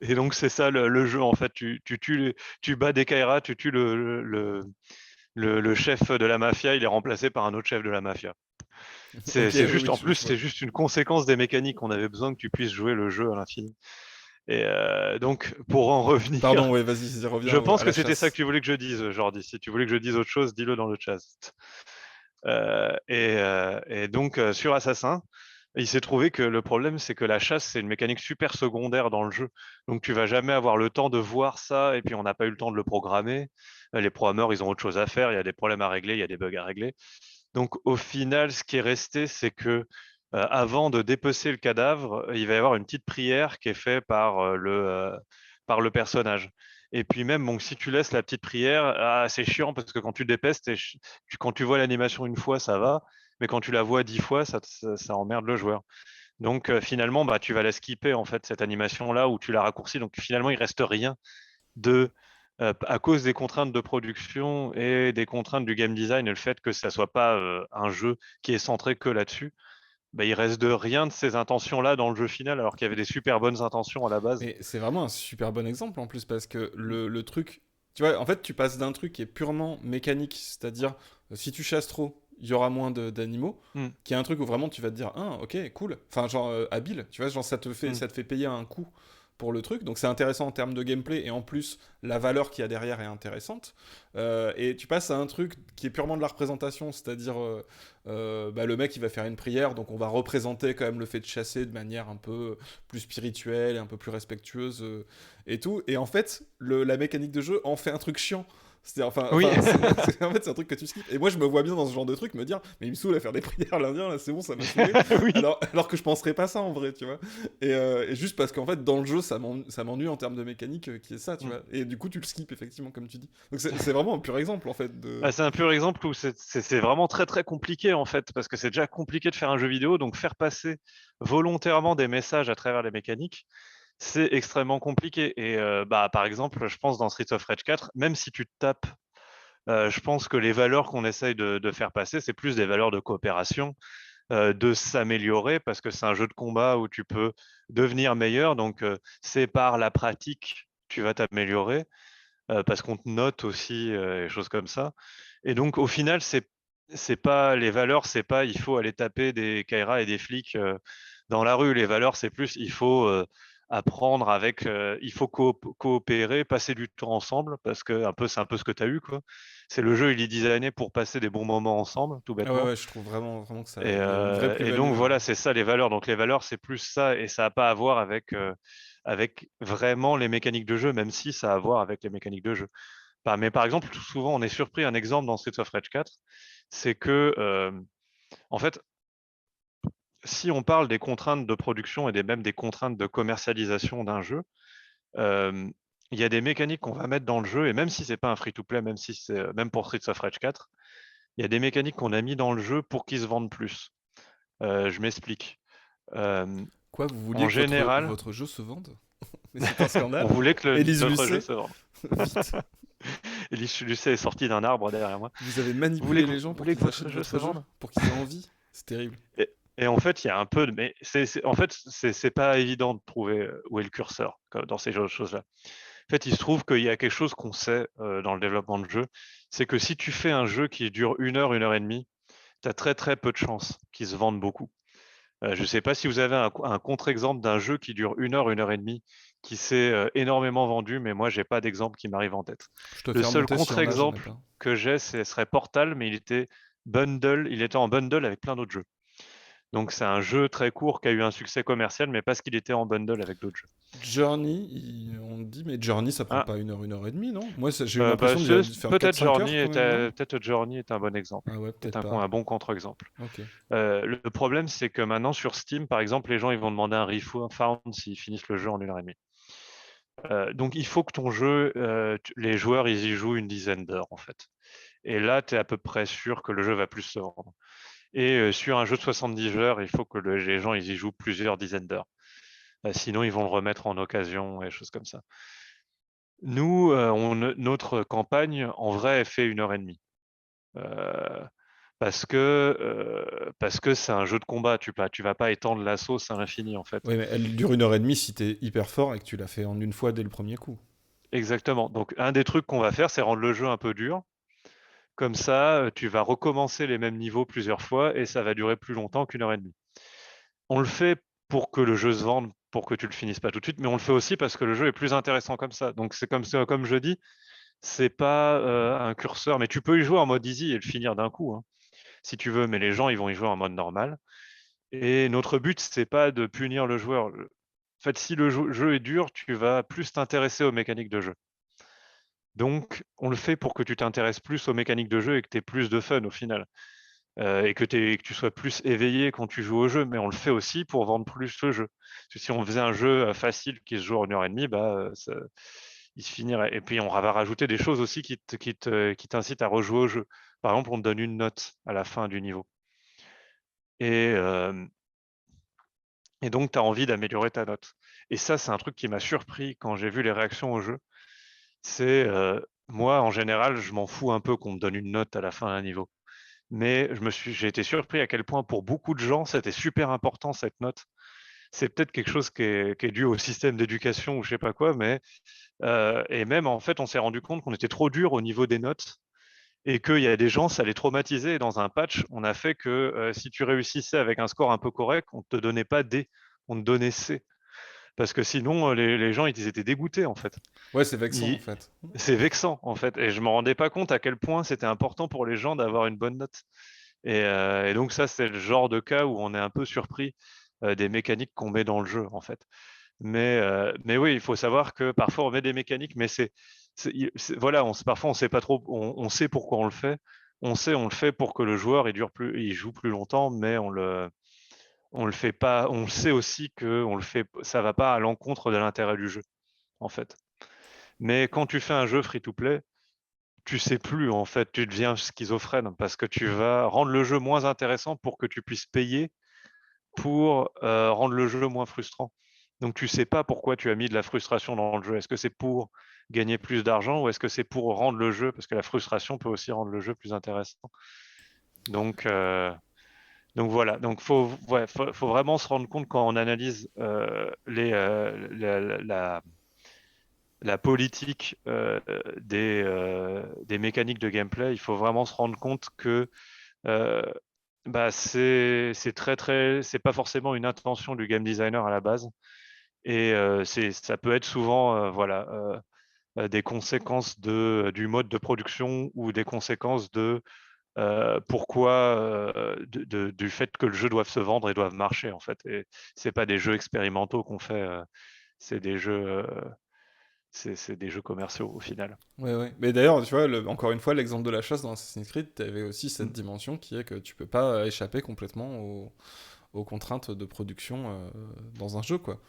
Et donc, c'est ça le jeu, en fait. Tu bats des Kaira, tu tues le chef de la mafia, il est remplacé par un autre chef de la mafia. Ok, C'est oui, juste, oui, en plus, je vois. c'est juste une conséquence des mécaniques. On avait besoin que tu puisses jouer le jeu à l'infini. Et donc, pour en Pardon, revenir, ouais, vas-y, reviens je pense à que la c'était ça que chasse. tu voulais que je dise, Jordi. Si tu voulais que je dise autre chose, dis-le dans le chat. Et donc, sur Assassin, il s'est trouvé que le problème, c'est que la chasse, c'est une mécanique super secondaire dans le jeu. Donc, tu vas jamais avoir le temps de voir ça, et puis on n'a pas eu le temps de le programmer. Les programmeurs, ils ont autre chose à faire, il y a des problèmes à régler, il y a des bugs à régler. Donc, au final, ce qui est resté, c'est que avant de dépecer le cadavre, il va y avoir une petite prière qui est faite par le personnage. Et puis même, bon, si tu laisses la petite prière, c'est chiant parce que quand tu dépèces, quand tu vois l'animation une fois, ça va, mais quand tu la vois 10 fois, ça emmerde le joueur. Donc finalement, bah, tu vas la skipper en fait cette animation-là où tu la raccourcis. Donc finalement, il reste rien de à cause des contraintes de production et des contraintes du game design et le fait que ça soit pas un jeu qui est centré que là-dessus, bah, il reste de rien de ces intentions-là dans le jeu final, alors qu'il y avait des super bonnes intentions à la base. Mais c'est vraiment un super bon exemple en plus parce que Mm. le truc, tu vois, en fait, tu passes d'un truc qui est purement mécanique, c'est-à-dire si tu chasses trop, il y aura moins d'animaux, Mm. qui est un truc où vraiment tu vas te dire, ah, ok, cool, enfin, genre habile, tu vois, genre Mm. ça te fait payer un coup pour le truc, donc c'est intéressant en termes de gameplay et en plus la valeur qu'il y a derrière est intéressante. Et tu passes à un truc qui est purement de la représentation, c'est-à-dire bah, le mec il va faire une prière, donc on va représenter quand même le fait de chasser de manière un peu plus spirituelle et un peu plus respectueuse et tout. Et en fait, la mécanique de jeu en fait un truc chiant. Oui, En fait, c'est un truc que tu skips. Et moi, je me vois bien dans ce genre de truc me dire, mais il me saoule à faire des prières l'Indien, là, c'est bon, ça m'a saoulé. oui. Alors que je penserais pas ça en vrai, tu vois. Et juste parce qu'en fait, dans le jeu, ça m'ennuie en termes de mécanique qui est ça, tu Mm. vois. Et du coup, tu le skips, effectivement, comme tu dis. Donc, c'est vraiment un pur exemple, en fait, Bah, de. c'est un pur exemple où c'est vraiment très très compliqué en fait, parce que c'est déjà compliqué de faire un jeu vidéo, donc faire passer volontairement des messages à travers les mécaniques, c'est extrêmement compliqué. Et bah, par exemple, je pense dans Streets of Rage 4, même si tu te tapes, je pense que les valeurs qu'on essaye de faire passer, c'est plus des valeurs de coopération, de s'améliorer, parce que c'est un jeu de combat où tu peux devenir meilleur, donc c'est par la pratique tu vas t'améliorer, parce qu'on te note aussi, et choses comme ça. Et donc au final, c'est pas les valeurs, c'est pas il faut aller taper des Kaira et des flics dans la rue. Les valeurs, c'est plus il faut apprendre avec, il faut coopérer, passer du temps ensemble, parce que c'est un peu ce que tu as eu, quoi. C'est le jeu, il est designé pour passer des bons moments ensemble, tout Ah ouais, bêtement. ouais, je trouve vraiment, vraiment que ça, Et, il y a une vraie et plus-value. donc voilà, c'est ça les valeurs. Donc les valeurs, c'est plus ça, et ça n'a pas à voir avec vraiment les mécaniques de jeu, même si ça a à voir avec les mécaniques de jeu. Mais par exemple, tout souvent, on est surpris. Un exemple dans Streets of Rage 4, c'est que, en fait, si on parle des contraintes de production et même des contraintes de commercialisation d'un jeu, euh, il y a des mécaniques qu'on va mettre dans le jeu, et même si c'est pas un free-to-play, même si c'est même pour Streets of Rage 4, il y a des mécaniques qu'on a mis dans le jeu pour qu'ils se vendent plus. Je m'explique. Euh, Quoi, vous vouliez En que général, votre jeu se vende? Mais c'est un on scandale. voulait que Élise notre jeu Lucet, se vende. vite. Elise Lucet est sorti d'un arbre derrière moi. Vous avez Vous manipulé les gens vous pour voulez que qu'ils votre achètent jeu se votre jeu, vende? pour qu'ils aient envie. C'est terrible. Et en fait, il y a un peu de, mais en fait, c'est pas évident de trouver où est le curseur dans ces choses-là. En fait, il se trouve qu'il y a quelque chose qu'on sait dans le développement de jeu, c'est que si tu fais un jeu qui dure 1 heure et demie, tu as très très peu de chances qu'il se vende beaucoup. Je ne sais pas si vous avez un contre-exemple d'un jeu qui dure 1 heure et demie, qui s'est énormément vendu, mais moi, j'ai pas d'exemple qui m'arrive en tête. Je te Le fais seul remonter s'il y en a, j'en ai contre-exemple pas. que j'ai, ce serait Portal, mais il était en bundle avec plein d'autres jeux. Donc c'est un jeu très court qui a eu un succès commercial, mais parce qu'il était en bundle avec d'autres jeux. Journey, on dit, mais Journey, ça prend Ah, pas une heure et demie, non? Moi, j'ai eu l'impression de faire quatre peut-être cinq heures quand même, non? Journey est un bon exemple, Ah ouais, est peut-être pas. un bon contre-exemple. Ok. Le problème, c'est que maintenant sur Steam, par exemple, les gens ils vont demander un refund s'ils finissent le jeu en 1 heure et demie. Donc il faut que ton jeu, les joueurs ils y jouent une dizaine d'heures en fait. Et là, tu es à peu près sûr que le jeu va plus se vendre. Et sur un jeu de 70 heures, il faut que les gens ils y jouent plusieurs dizaines d'heures. Sinon, ils vont le remettre en occasion et choses comme ça. Nous, notre campagne, en vrai, elle fait 1 heure et demie. Euh, parce que c'est un jeu de combat. Tu vas pas étendre la sauce à l'infini, en fait. Oui, mais elle dure 1 heure et demie si t'es hyper fort et que tu l'as fait en une fois dès le premier coup. Exactement. Donc, un des trucs qu'on va faire, c'est rendre le jeu un peu dur. Comme ça, tu vas recommencer les mêmes niveaux plusieurs fois et ça va durer plus longtemps qu'1 heure et demie. On le fait pour que le jeu se vende, pour que tu le finisses pas tout de suite, mais on le fait aussi parce que le jeu est plus intéressant comme ça. Donc c'est comme ça, comme je dis, c'est pas un curseur, mais tu peux y jouer en mode easy et le finir d'un coup, hein, si tu veux, mais les gens ils vont y jouer en mode normal. Et notre but, c'est pas de punir le joueur. En fait, si le jeu est dur, tu vas plus t'intéresser aux mécaniques de jeu. Donc, on le fait pour que tu t'intéresses plus aux mécaniques de jeu et que tu aies plus de fun au final. Et que tu sois plus éveillé quand tu joues au jeu, mais on le fait aussi pour vendre plus le jeu. Parce que si on faisait un jeu facile qui se joue en 1 heure et demie, bah, il se finirait. Et puis on va rajouter des choses aussi qui t'incitent à rejouer au jeu. Par exemple, on te donne une note à la fin du niveau. Et, euh, et donc, tu as envie d'améliorer ta note. Et ça, c'est un truc qui m'a surpris quand j'ai vu les réactions au jeu. C'est moi, en général, je m'en fous un peu qu'on me donne une note à la fin d'un niveau. Mais j'ai été surpris à quel point pour beaucoup de gens, c'était super important cette note. C'est peut-être quelque chose qui est dû au système d'éducation ou je sais pas quoi, mais et même en fait, on s'est rendu compte qu'on était trop dur au niveau des notes et qu'il y a des gens, ça les traumatisait. Et dans un patch, on a fait que si tu réussissais avec un score un peu correct, on te donnait pas D, on te donnait C, parce que sinon les gens ils étaient dégoûtés en fait. Ouais, c'est vexant en Ils- fait. C'est vexant en fait, et je me rendais pas compte à quel point c'était important pour les gens d'avoir une bonne note. Et donc ça, c'est le genre de cas où on est un peu surpris des mécaniques qu'on met dans le jeu, en fait. Mais oui, il faut savoir que parfois on met des mécaniques, mais voilà, parfois on sait pas trop, on sait pourquoi on le fait. On le fait pour que le joueur il joue plus longtemps, mais on le fait pas. On sait aussi que on le fait, ça va pas à l'encontre de l'intérêt du jeu, en fait. Mais quand tu fais un jeu free-to-play, tu sais plus en fait, tu deviens schizophrène parce que tu vas rendre le jeu moins intéressant pour que tu puisses payer pour rendre le jeu moins frustrant. Donc tu sais pas pourquoi tu as mis de la frustration dans le jeu. Est-ce que c'est pour gagner plus d'argent ou est-ce que c'est pour rendre le jeu, parce que la frustration peut aussi rendre le jeu plus intéressant. Donc donc voilà, donc faut vraiment se rendre compte quand on analyse la politique des mécaniques de gameplay, il faut vraiment se rendre compte que euh, bah, c'est pas forcément une intention du game designer à la base, et ça peut être souvent des conséquences du mode de production ou des conséquences pourquoi du fait que le jeu doive se vendre et doive marcher en fait. Et c'est pas des jeux expérimentaux qu'on fait, c'est des jeux c'est des jeux commerciaux au final. Ouais, ouais. Mais d'ailleurs, tu vois, encore une fois, l'exemple de la chasse dans Assassin's Creed, t'avais aussi cette Mm. dimension qui est que tu peux pas échapper complètement aux contraintes de production dans un jeu, quoi.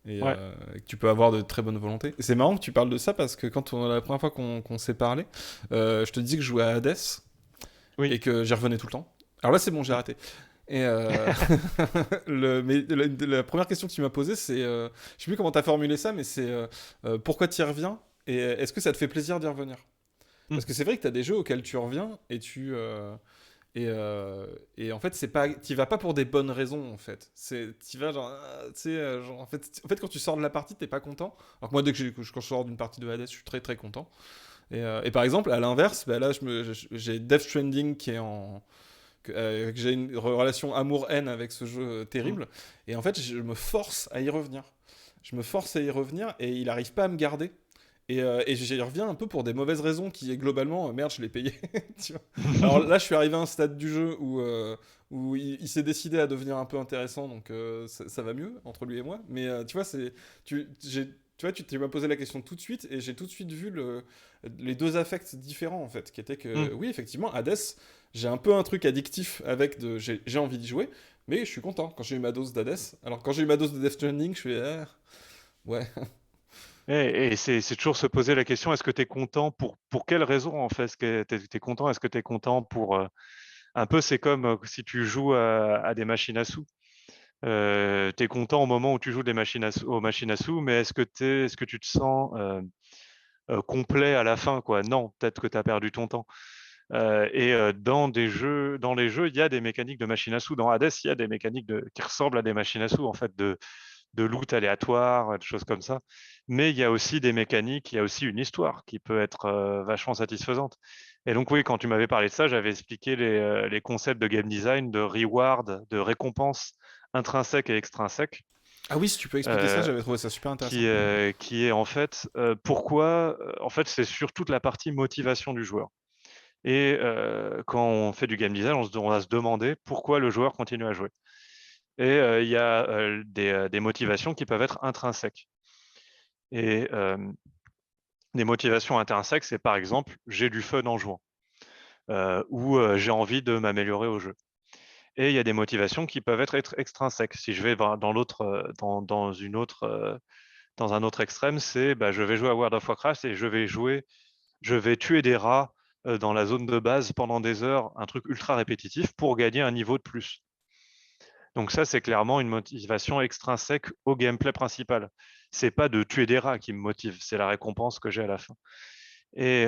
Ouais, Et que tu peux avoir de très bonnes volontés. Et c'est marrant que tu parles de ça parce que la première fois qu'on s'est parlé, je te disais que je jouais à Hades et oui. que j'y revenais tout le temps. Alors là, c'est bon, j'ai Mm. arrêté. Et mais la première question que tu m'as posée, c'est, je sais plus comment t'as formulé ça, mais c'est pourquoi tu y reviens et est-ce que ça te fait plaisir d'y revenir? Mm. Parce que c'est vrai que t'as des jeux auxquels tu reviens et et, euh, et en fait c'est pas, t'y vas pas pour des bonnes raisons en fait. T'y vas genre, tu sais, genre en fait quand tu sors de la partie t'es pas content. Alors que moi dès que quand je sors d'une partie de Hades, je suis très très content. Et par exemple à l'inverse, bah là j'ai Death Stranding qui est que j'ai une relation amour-haine avec ce jeu Mm. terrible. Et en fait, je me force à y revenir. Je me force à y revenir et il arrive pas à me garder. Et j'y reviens un peu pour des mauvaises raisons qui est globalement merde, je l'ai payé. Tu vois. Alors là, je suis arrivé à un stade du jeu où il s'est décidé à devenir un peu intéressant, donc ça va mieux entre lui et moi. Mais tu vois, tu vois, tu m'as posé la question tout de suite et j'ai tout de suite vu les deux affects différents en fait, qui étaient Mm. que oui, effectivement, Hades, j'ai un peu un truc addictif avec j'ai envie d'y jouer, mais je suis content quand j'ai eu ma dose d'Hades. Alors quand j'ai eu ma dose de Death Stranding, je suis ouais. Et c'est toujours se poser la question, est-ce que tu es content pour quelle raison en fait? Est-ce que tu es content? Est-ce que tu es content pour un peu, c'est comme si tu joues à des machines à sous. Tu es content au moment où tu joues aux machines à sous, mais est-ce que tu te sens complet à la fin, quoi? Non, peut-être que tu as perdu ton temps. Dans les jeux, il y a des mécaniques de machine à sous. Dans Hades, il y a des mécaniques qui ressemblent à des machines à sous, en fait, de loot aléatoire, des choses comme ça. Mais il y a aussi des mécaniques, il y a aussi une histoire qui peut être vachement satisfaisante. Et donc oui, quand tu m'avais parlé de ça, j'avais expliqué les concepts de game design, de reward, de récompense intrinsèque et extrinsèque, Ah oui, si tu peux expliquer ça, euh, j'avais trouvé ça super intéressant. qui est en fait pourquoi, en fait, c'est sur toute la partie motivation du joueur. Et quand on fait du game design, on va se demander pourquoi le joueur continue à jouer. Et il y a des motivations qui peuvent être intrinsèques. Et des motivations intrinsèques, c'est par exemple, j'ai du fun en jouant, ou j'ai envie de m'améliorer au jeu. Et il y a des motivations qui peuvent être extrinsèques. Si je vais dans un autre extrême, c'est je vais jouer à World of Warcraft et je vais tuer des rats dans la zone de base pendant des heures, un truc ultra répétitif pour gagner un niveau de plus. Donc ça, c'est clairement une motivation extrinsèque au gameplay principal. C'est pas de tuer des rats qui me motive, c'est la récompense que j'ai à la fin. Et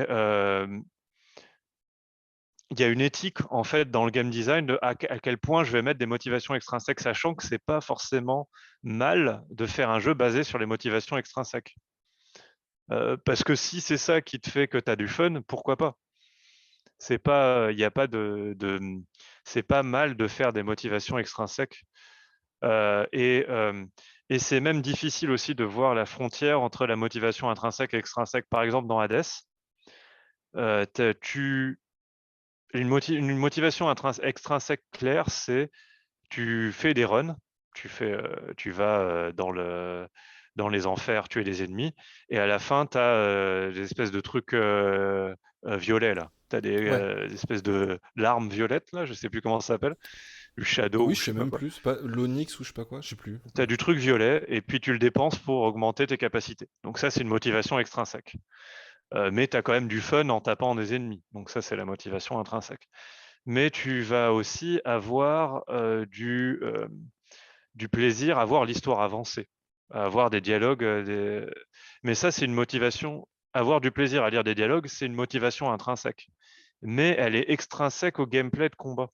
il y a une éthique en fait dans le game design de à quel point je vais mettre des motivations extrinsèques, sachant que c'est pas forcément mal de faire un jeu basé sur les motivations extrinsèques. Parce que si c'est ça qui te fait que tu as du fun, pourquoi pas? C'est pas, il y a pas c'est pas mal de faire des motivations extrinsèques. Euh, et euh, et c'est même difficile aussi de voir la frontière entre la motivation intrinsèque et extrinsèque. Par exemple, dans Hades, tu une motivation extrinsèque claire, c'est tu fais des runs, tu vas dans les enfers tuer des ennemis, et à la fin, tu as des espèces de trucs violets là. Tu as Ouais. des espèces de larmes violettes là, je sais plus comment ça s'appelle, du shadow Oui, ou je je sais sais pas même quoi. plus. C'est pas l'Onyx ou je sais pas quoi, je sais plus. Tu as du truc violet et puis tu le dépenses pour augmenter tes capacités. Donc ça, c'est une motivation extrinsèque. Mais tu as quand même du fun en tapant des ennemis. Donc ça, c'est la motivation intrinsèque. Mais tu vas aussi avoir du plaisir à voir l'histoire avancer, à avoir des dialogues. Mais ça, c'est une motivation. Avoir du plaisir à lire des dialogues, c'est une motivation intrinsèque. Mais elle est extrinsèque au gameplay de combat.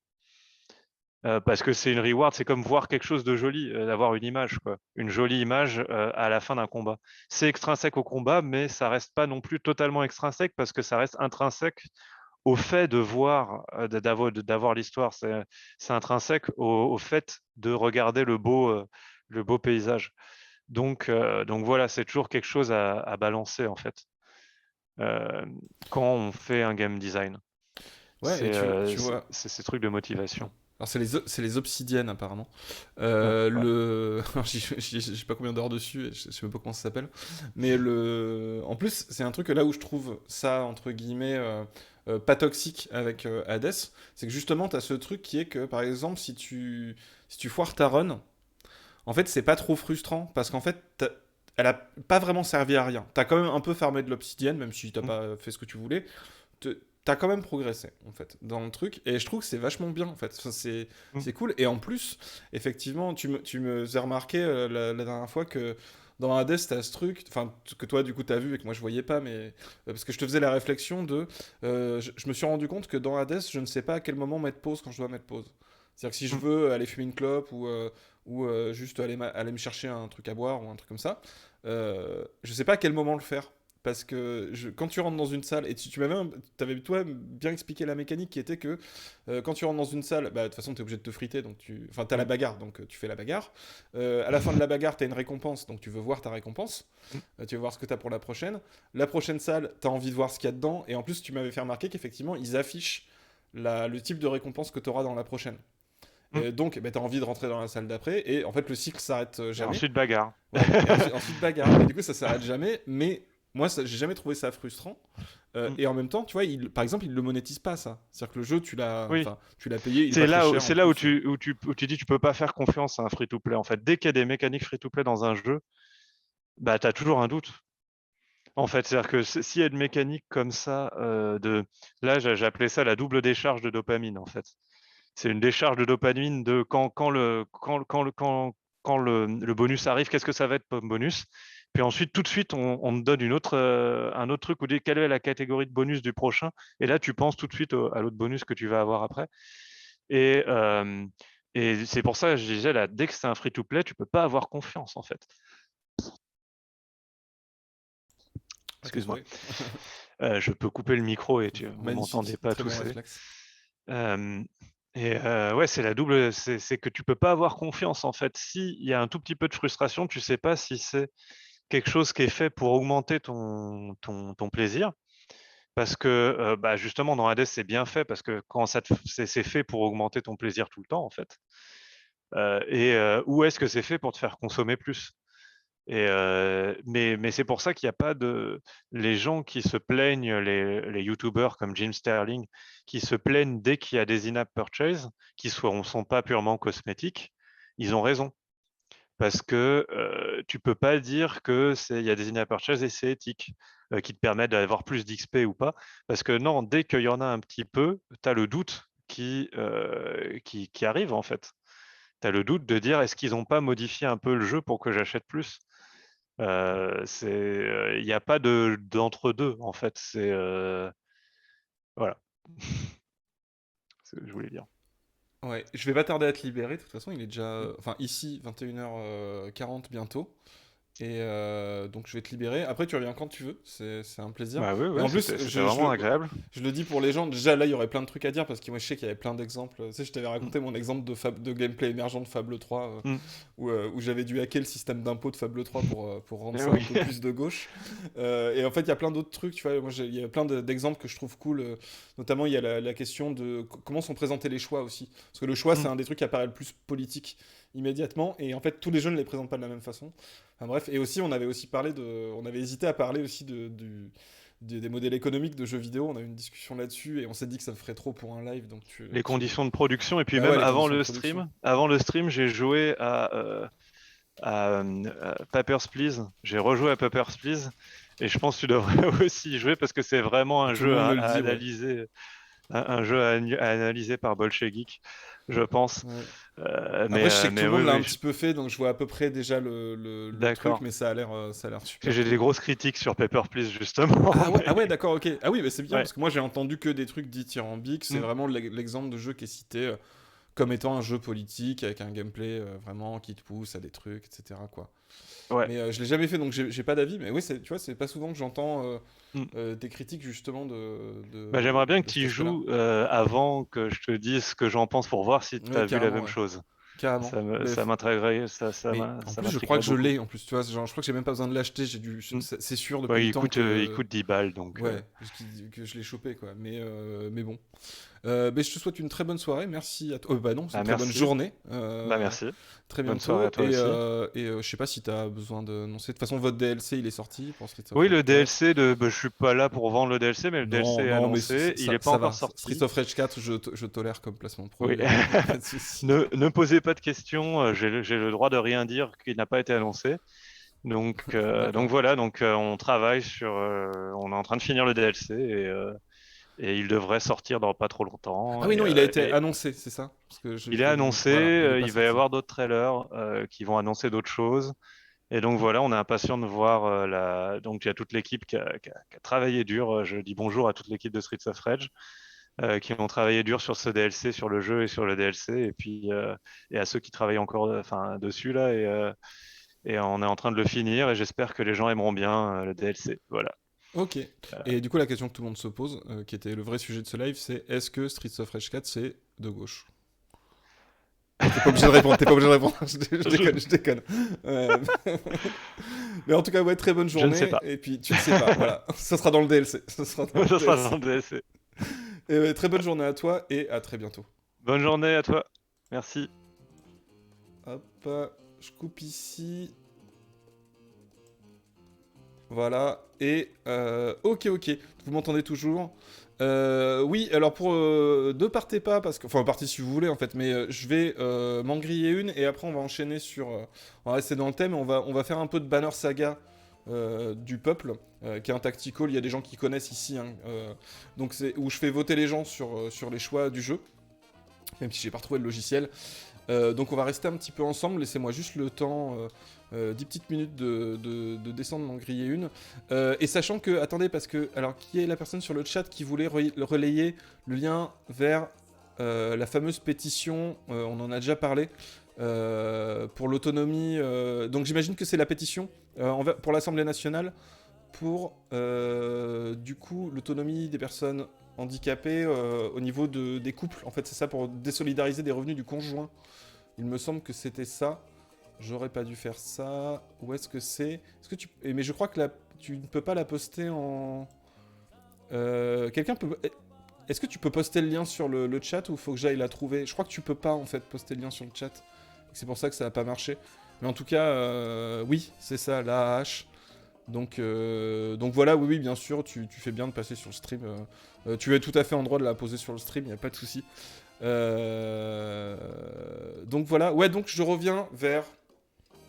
Parce que c'est une reward, c'est comme voir quelque chose de joli, d'avoir une image, quoi. Une jolie image à la fin d'un combat. C'est extrinsèque au combat, mais ça reste pas non plus totalement extrinsèque parce que ça reste intrinsèque au fait de voir, d'avoir l'histoire. C'est intrinsèque au fait de regarder le beau paysage. Donc voilà, c'est toujours quelque chose à balancer en fait euh, quand on fait un game design. Ouais, et tu vois. C'est ces trucs de motivation. Alors c'est les obsidiennes apparemment. Ouais, ouais. Alors, j'ai sais pas combien d'heures dessus, et je sais même pas comment ça s'appelle. Mais en plus c'est un truc là où je trouve ça entre guillemets pas toxique avec Hades, c'est que justement t'as ce truc qui est que par exemple si tu foires ta run, en fait c'est pas trop frustrant parce qu'en fait elle a pas vraiment servi à rien. T'as quand même un peu farmé de l'obsidienne même si t'as Mm, pas fait ce que tu voulais, t'as quand même progressé en fait dans le truc et je trouve que c'est vachement bien en fait. Enfin, mm, c'est cool et en plus effectivement tu me faisais remarquer la dernière fois que dans Hades t'as ce truc enfin que toi du coup t'as vu et que moi je voyais pas mais parce que je te faisais la réflexion de je me suis rendu compte que dans Hades je ne sais pas à quel moment mettre pause quand je dois mettre pause. C'est-à-dire que si je mm. veux aller fumer une clope ou juste aller me chercher un truc à boire ou un truc comme ça, je sais pas à quel moment le faire parce que quand tu rentres dans une salle, et tu t'avais toi bien expliqué la mécanique qui était que quand tu rentres dans une salle, bah, de toute façon tu es obligé de te friter, donc enfin t'as la Mm. bagarre, donc tu fais la bagarre. À la fin de la bagarre, t'as une récompense, donc tu veux voir ta récompense, Mm. tu veux voir ce que t'as pour la prochaine. La prochaine salle, t'as envie de voir ce qu'il y a dedans, et en plus tu m'avais fait remarquer qu'effectivement ils affichent le type de récompense que tu auras dans la prochaine. Mm. Donc, bah, t'as envie de rentrer dans la salle d'après, et en fait, le cycle s'arrête Et jamais. ensuite, bagarre. Ouais, et ensuite bagarre. Et du coup, ça s'arrête jamais, mais moi, j'ai jamais trouvé ça frustrant. Mm. Et en même temps, tu vois, par exemple, il le monétise pas, ça. C'est-à-dire que le jeu, Oui, enfin, tu l'as payé, il est pas très cher en c'est là plus. où tu dis tu peux pas faire confiance à un free-to-play. En fait, dès qu'il y a des mécaniques free-to-play dans un jeu, bah, tu as toujours un doute. En fait, c'est-à-dire que s'il y a une mécanique comme ça, là, j'appelais ça la double décharge de dopamine, en fait. C'est une décharge de dopamine de quand le bonus arrive, qu'est-ce que ça va être comme bonus? Puis ensuite, tout de suite, on te donne un autre truc où dit quelle est la catégorie de bonus du prochain. Et là, tu penses tout de suite à l'autre bonus que tu vas avoir après. Et, et c'est pour ça que je disais, là, dès que c'est un free-to-play, tu peux pas avoir confiance, en fait. Excuse-moi. Je peux couper le micro et vous m'entendez pas tousser. Ouais, c'est la double, c'est que tu peux pas avoir confiance, en fait. S'il y a un tout petit peu de frustration, tu sais pas si c'est quelque chose qui est fait pour augmenter ton plaisir. Parce que justement, dans Hades, c'est bien fait, parce que quand c'est fait pour augmenter ton plaisir tout le temps, en fait. Ou est-ce que c'est fait pour te faire consommer plus? Mais c'est pour ça qu'il n'y a pas de... Les gens qui se plaignent, les youtubeurs comme Jim Sterling, qui se plaignent dès qu'il y a des in-app purchases, qui ne sont pas purement cosmétiques, ils ont raison. Parce que tu peux pas dire qu'il y a des in-app purchases et c'est éthique, qui te permettent d'avoir plus d'XP ou pas. Parce que non, dès qu'il y en a un petit peu, tu as le doute qui arrive, en fait. Tu as le doute de dire, est-ce qu'ils n'ont pas modifié un peu le jeu pour que j'achète plus? Il n'y a pas d'entre-deux, en fait. Voilà. C'est ce que je voulais dire. Ouais, je vais pas tarder à te libérer, de toute façon, il est déjà... Enfin, ici, 21h40 bientôt. Et donc je vais te libérer. Après, tu reviens quand tu veux, c'est un plaisir. Bah oui, Et en plus, c'était vraiment agréable. Je le dis pour les gens, déjà là, il y aurait plein de trucs à dire parce que moi je sais qu'il y avait plein d'exemples. Tu sais, je t'avais raconté mon exemple de gameplay émergent de Fable 3 où j'avais dû hacker le système d'impôt de Fable 3 pour rendre ça un peu plus de gauche. Et en fait, il y a plein d'autres trucs, tu vois. Moi, il y a plein d'exemples que je trouve cool. Notamment, il y a la question de comment sont présentés les choix aussi. Parce que le choix, c'est un des trucs qui apparaît le plus politique immédiatement. Et en fait, tous les jeux ne les présentent pas de la même façon. Enfin, bref, et aussi on avait hésité à parler aussi des modèles économiques de jeux vidéo. On a eu une discussion là-dessus et on s'est dit que ça me ferait trop pour un live. Donc les conditions de production et puis bah même ouais, avant le stream, j'ai joué à Papers, Please. J'ai rejoué à Papers, Please et je pense que tu devrais aussi y jouer parce que c'est vraiment un jeu à analyser. Ouais. Un jeu à analyser par Bolshevik, je pense. Ouais. Après, je sais que tout le monde l'a un petit peu fait, donc je vois à peu près déjà le truc, mais ça a l'air super. J'ai des grosses critiques sur Paper Please, justement. Ah ouais, d'accord, ok. Ah oui, mais c'est bien, parce que moi j'ai entendu que des trucs dithyrambiques. C'est vraiment l'exemple de jeu qui est cité comme étant un jeu politique, avec un gameplay vraiment qui te pousse à des trucs, etc. quoi. Ouais. Mais je l'ai jamais fait, donc j'ai pas d'avis. Mais oui, tu vois, c'est pas souvent que j'entends des critiques justement j'aimerais bien que tu y joues avant que je te dise ce que j'en pense pour voir si tu as vu la même chose. Carrément. Ça m'intrigerait. En plus, je crois que je l'ai. En plus, tu vois, genre, je crois que j'ai même pas besoin de l'acheter. C'est sûr depuis le temps il coûte 10 balles, donc. Ouais, que je l'ai chopé, quoi. Mais bon. Je te souhaite une très bonne soirée. Merci à toi. Bah non, c'est une très bonne journée. Merci. Très bientôt. Bonne soirée à toi aussi. Et je sais pas si tu as besoin d'annoncer. De toute façon, votre DLC, il est sorti pour Street of Rage 4. Oui, le DLC je suis pas là pour vendre le DLC, mais le DLC est annoncé. Il est pas encore sorti. Street of Rage 4, je tolère comme placement pro. Oui. Ne posez pas de questions. J'ai le droit de rien dire qui n'a pas été annoncé. Donc voilà, on travaille sur. On est en train de finir le DLC et il devrait sortir dans pas trop longtemps. Ah oui, non, il a été annoncé, c'est ça il est annoncé, il va y avoir d'autres trailers qui vont annoncer d'autres choses. Et donc voilà, on est impatient de voir donc il y a toute l'équipe qui a travaillé dur. Je dis bonjour à toute l'équipe de Streets of Rage qui ont travaillé dur sur ce DLC, sur le jeu et sur le DLC, et puis et à ceux qui travaillent encore dessus là. Et on est en train de le finir et j'espère que les gens aimeront bien le DLC. Voilà. Ok. Et du coup, la question que tout le monde se pose, qui était le vrai sujet de ce live, c'est est-ce que Streets of Rage 4 c'est de gauche? T'es pas obligé de répondre, je déconne. Mais en tout cas, ouais, très bonne journée. Je ne sais pas. Et puis, tu ne sais pas, voilà. Ça sera dans le DLC. Ça sera dans le DLC. Et très bonne journée à toi et à très bientôt. Bonne journée à toi. Merci. Hop, je coupe ici. Voilà, et ok, vous m'entendez toujours? Oui, alors ne partez pas, parce que, enfin partez si vous voulez en fait, mais je vais m'en griller une, et après on va enchaîner sur, on va rester dans le thème, et on va faire un peu de Banner Saga du peuple, qui est un tactical, il y a des gens qui connaissent ici, hein, donc c'est où je fais voter les gens sur les choix du jeu, même si j'ai pas retrouvé le logiciel. Donc on va rester un petit peu ensemble, laissez-moi juste le temps, 10 petites minutes de descendre m'en griller une. Et sachant que, attendez, parce que, alors qui est la personne sur le chat qui voulait relayer le lien vers la fameuse pétition, on en a déjà parlé, pour l'autonomie, donc j'imagine que c'est la pétition pour l'Assemblée nationale, pour du coup l'autonomie des personnes handicapées au niveau des couples. En fait c'est ça, pour désolidariser des revenus du conjoint. Il me semble que c'était ça. J'aurais pas dû faire ça. Où est-ce que c'est? Est-ce que tu... Mais je crois que tu ne peux pas la poster en... Quelqu'un peut... Est-ce que tu peux poster le lien sur le chat ou faut que j'aille la trouver? Je crois que tu peux pas en fait poster le lien sur le chat. C'est pour ça que ça n'a pas marché. Mais en tout cas, oui, c'est ça, la hache. Donc voilà, oui, bien sûr, tu fais bien de passer sur le stream. Tu es tout à fait en droit de la poser sur le stream, il n'y a pas de souci. Donc voilà, ouais, donc je reviens vers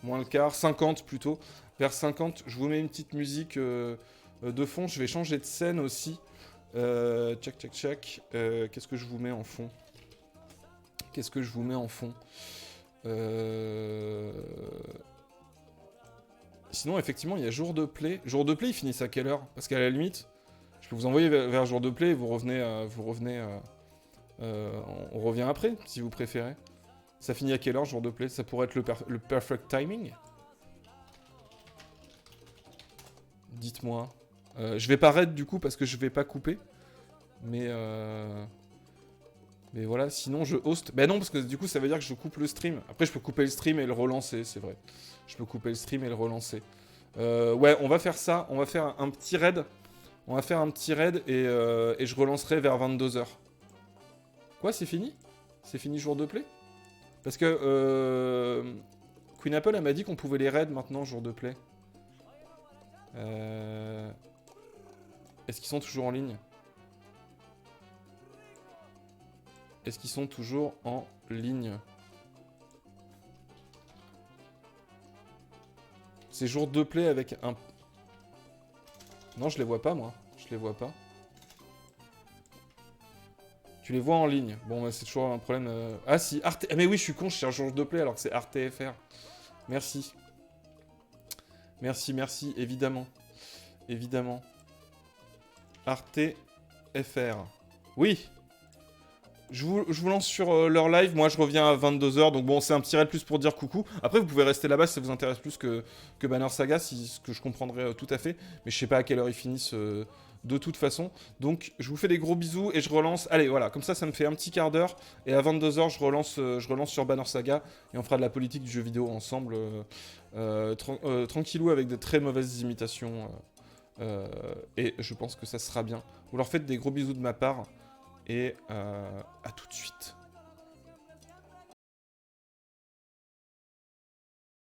moins le quart, 50 plutôt. Vers 50, je vous mets une petite musique de fond. Je vais changer de scène aussi. Tchac, tchac, tchac. Qu'est-ce que je vous mets en fond? Qu'est-ce que je vous mets en fond? Sinon, effectivement, il y a jour de play. Jour de play, ils finissent à quelle heure? Parce qu'à la limite, je peux vous envoyer vers jour de play et vous revenez... on revient après, si vous préférez. Ça finit à quelle heure, jour de play? Ça pourrait être le perfect timing? Dites-moi. Je vais pas raid du coup parce que je vais pas couper. Mais voilà, sinon je host. Ben non, parce que du coup ça veut dire que je coupe le stream. Après je peux couper le stream et le relancer, c'est vrai. Je peux couper le stream et le relancer. Ouais, on va faire ça. On va faire un petit raid. On va faire un petit raid et je relancerai vers 22h. Quoi, c'est fini? C'est fini jour de play? Parce que Queen Apple, elle m'a dit qu'on pouvait les raids maintenant, jour de play. Est-ce qu'ils sont toujours en ligne? Est-ce qu'ils sont toujours en ligne? C'est jour de play avec un... Non, je les vois pas, moi. Je les vois pas. Tu les vois en ligne. Bon, bah, c'est toujours un problème... Ah si, Arte... Ah, mais oui, je suis con, je cherche jour de play alors que c'est ArteFR. Merci. Merci, merci, évidemment. Évidemment. ArteFR. Oui. Je vous lance sur leur live. Moi, je reviens à 22h. Donc bon, c'est un petit raid plus pour dire coucou. Après, vous pouvez rester là-bas si ça vous intéresse plus que Banner Saga, ce que je comprendrais tout à fait. Mais je sais pas à quelle heure ils finissent de toute façon. Donc, je vous fais des gros bisous et je relance. Allez, voilà, comme ça me fait un petit quart d'heure. Et à 22h, je relance sur Banner Saga. Et on fera de la politique du jeu vidéo ensemble. Tranquillou avec de très mauvaises imitations. Et je pense que ça sera bien. Vous leur faites des gros bisous de ma part. Et à tout de suite.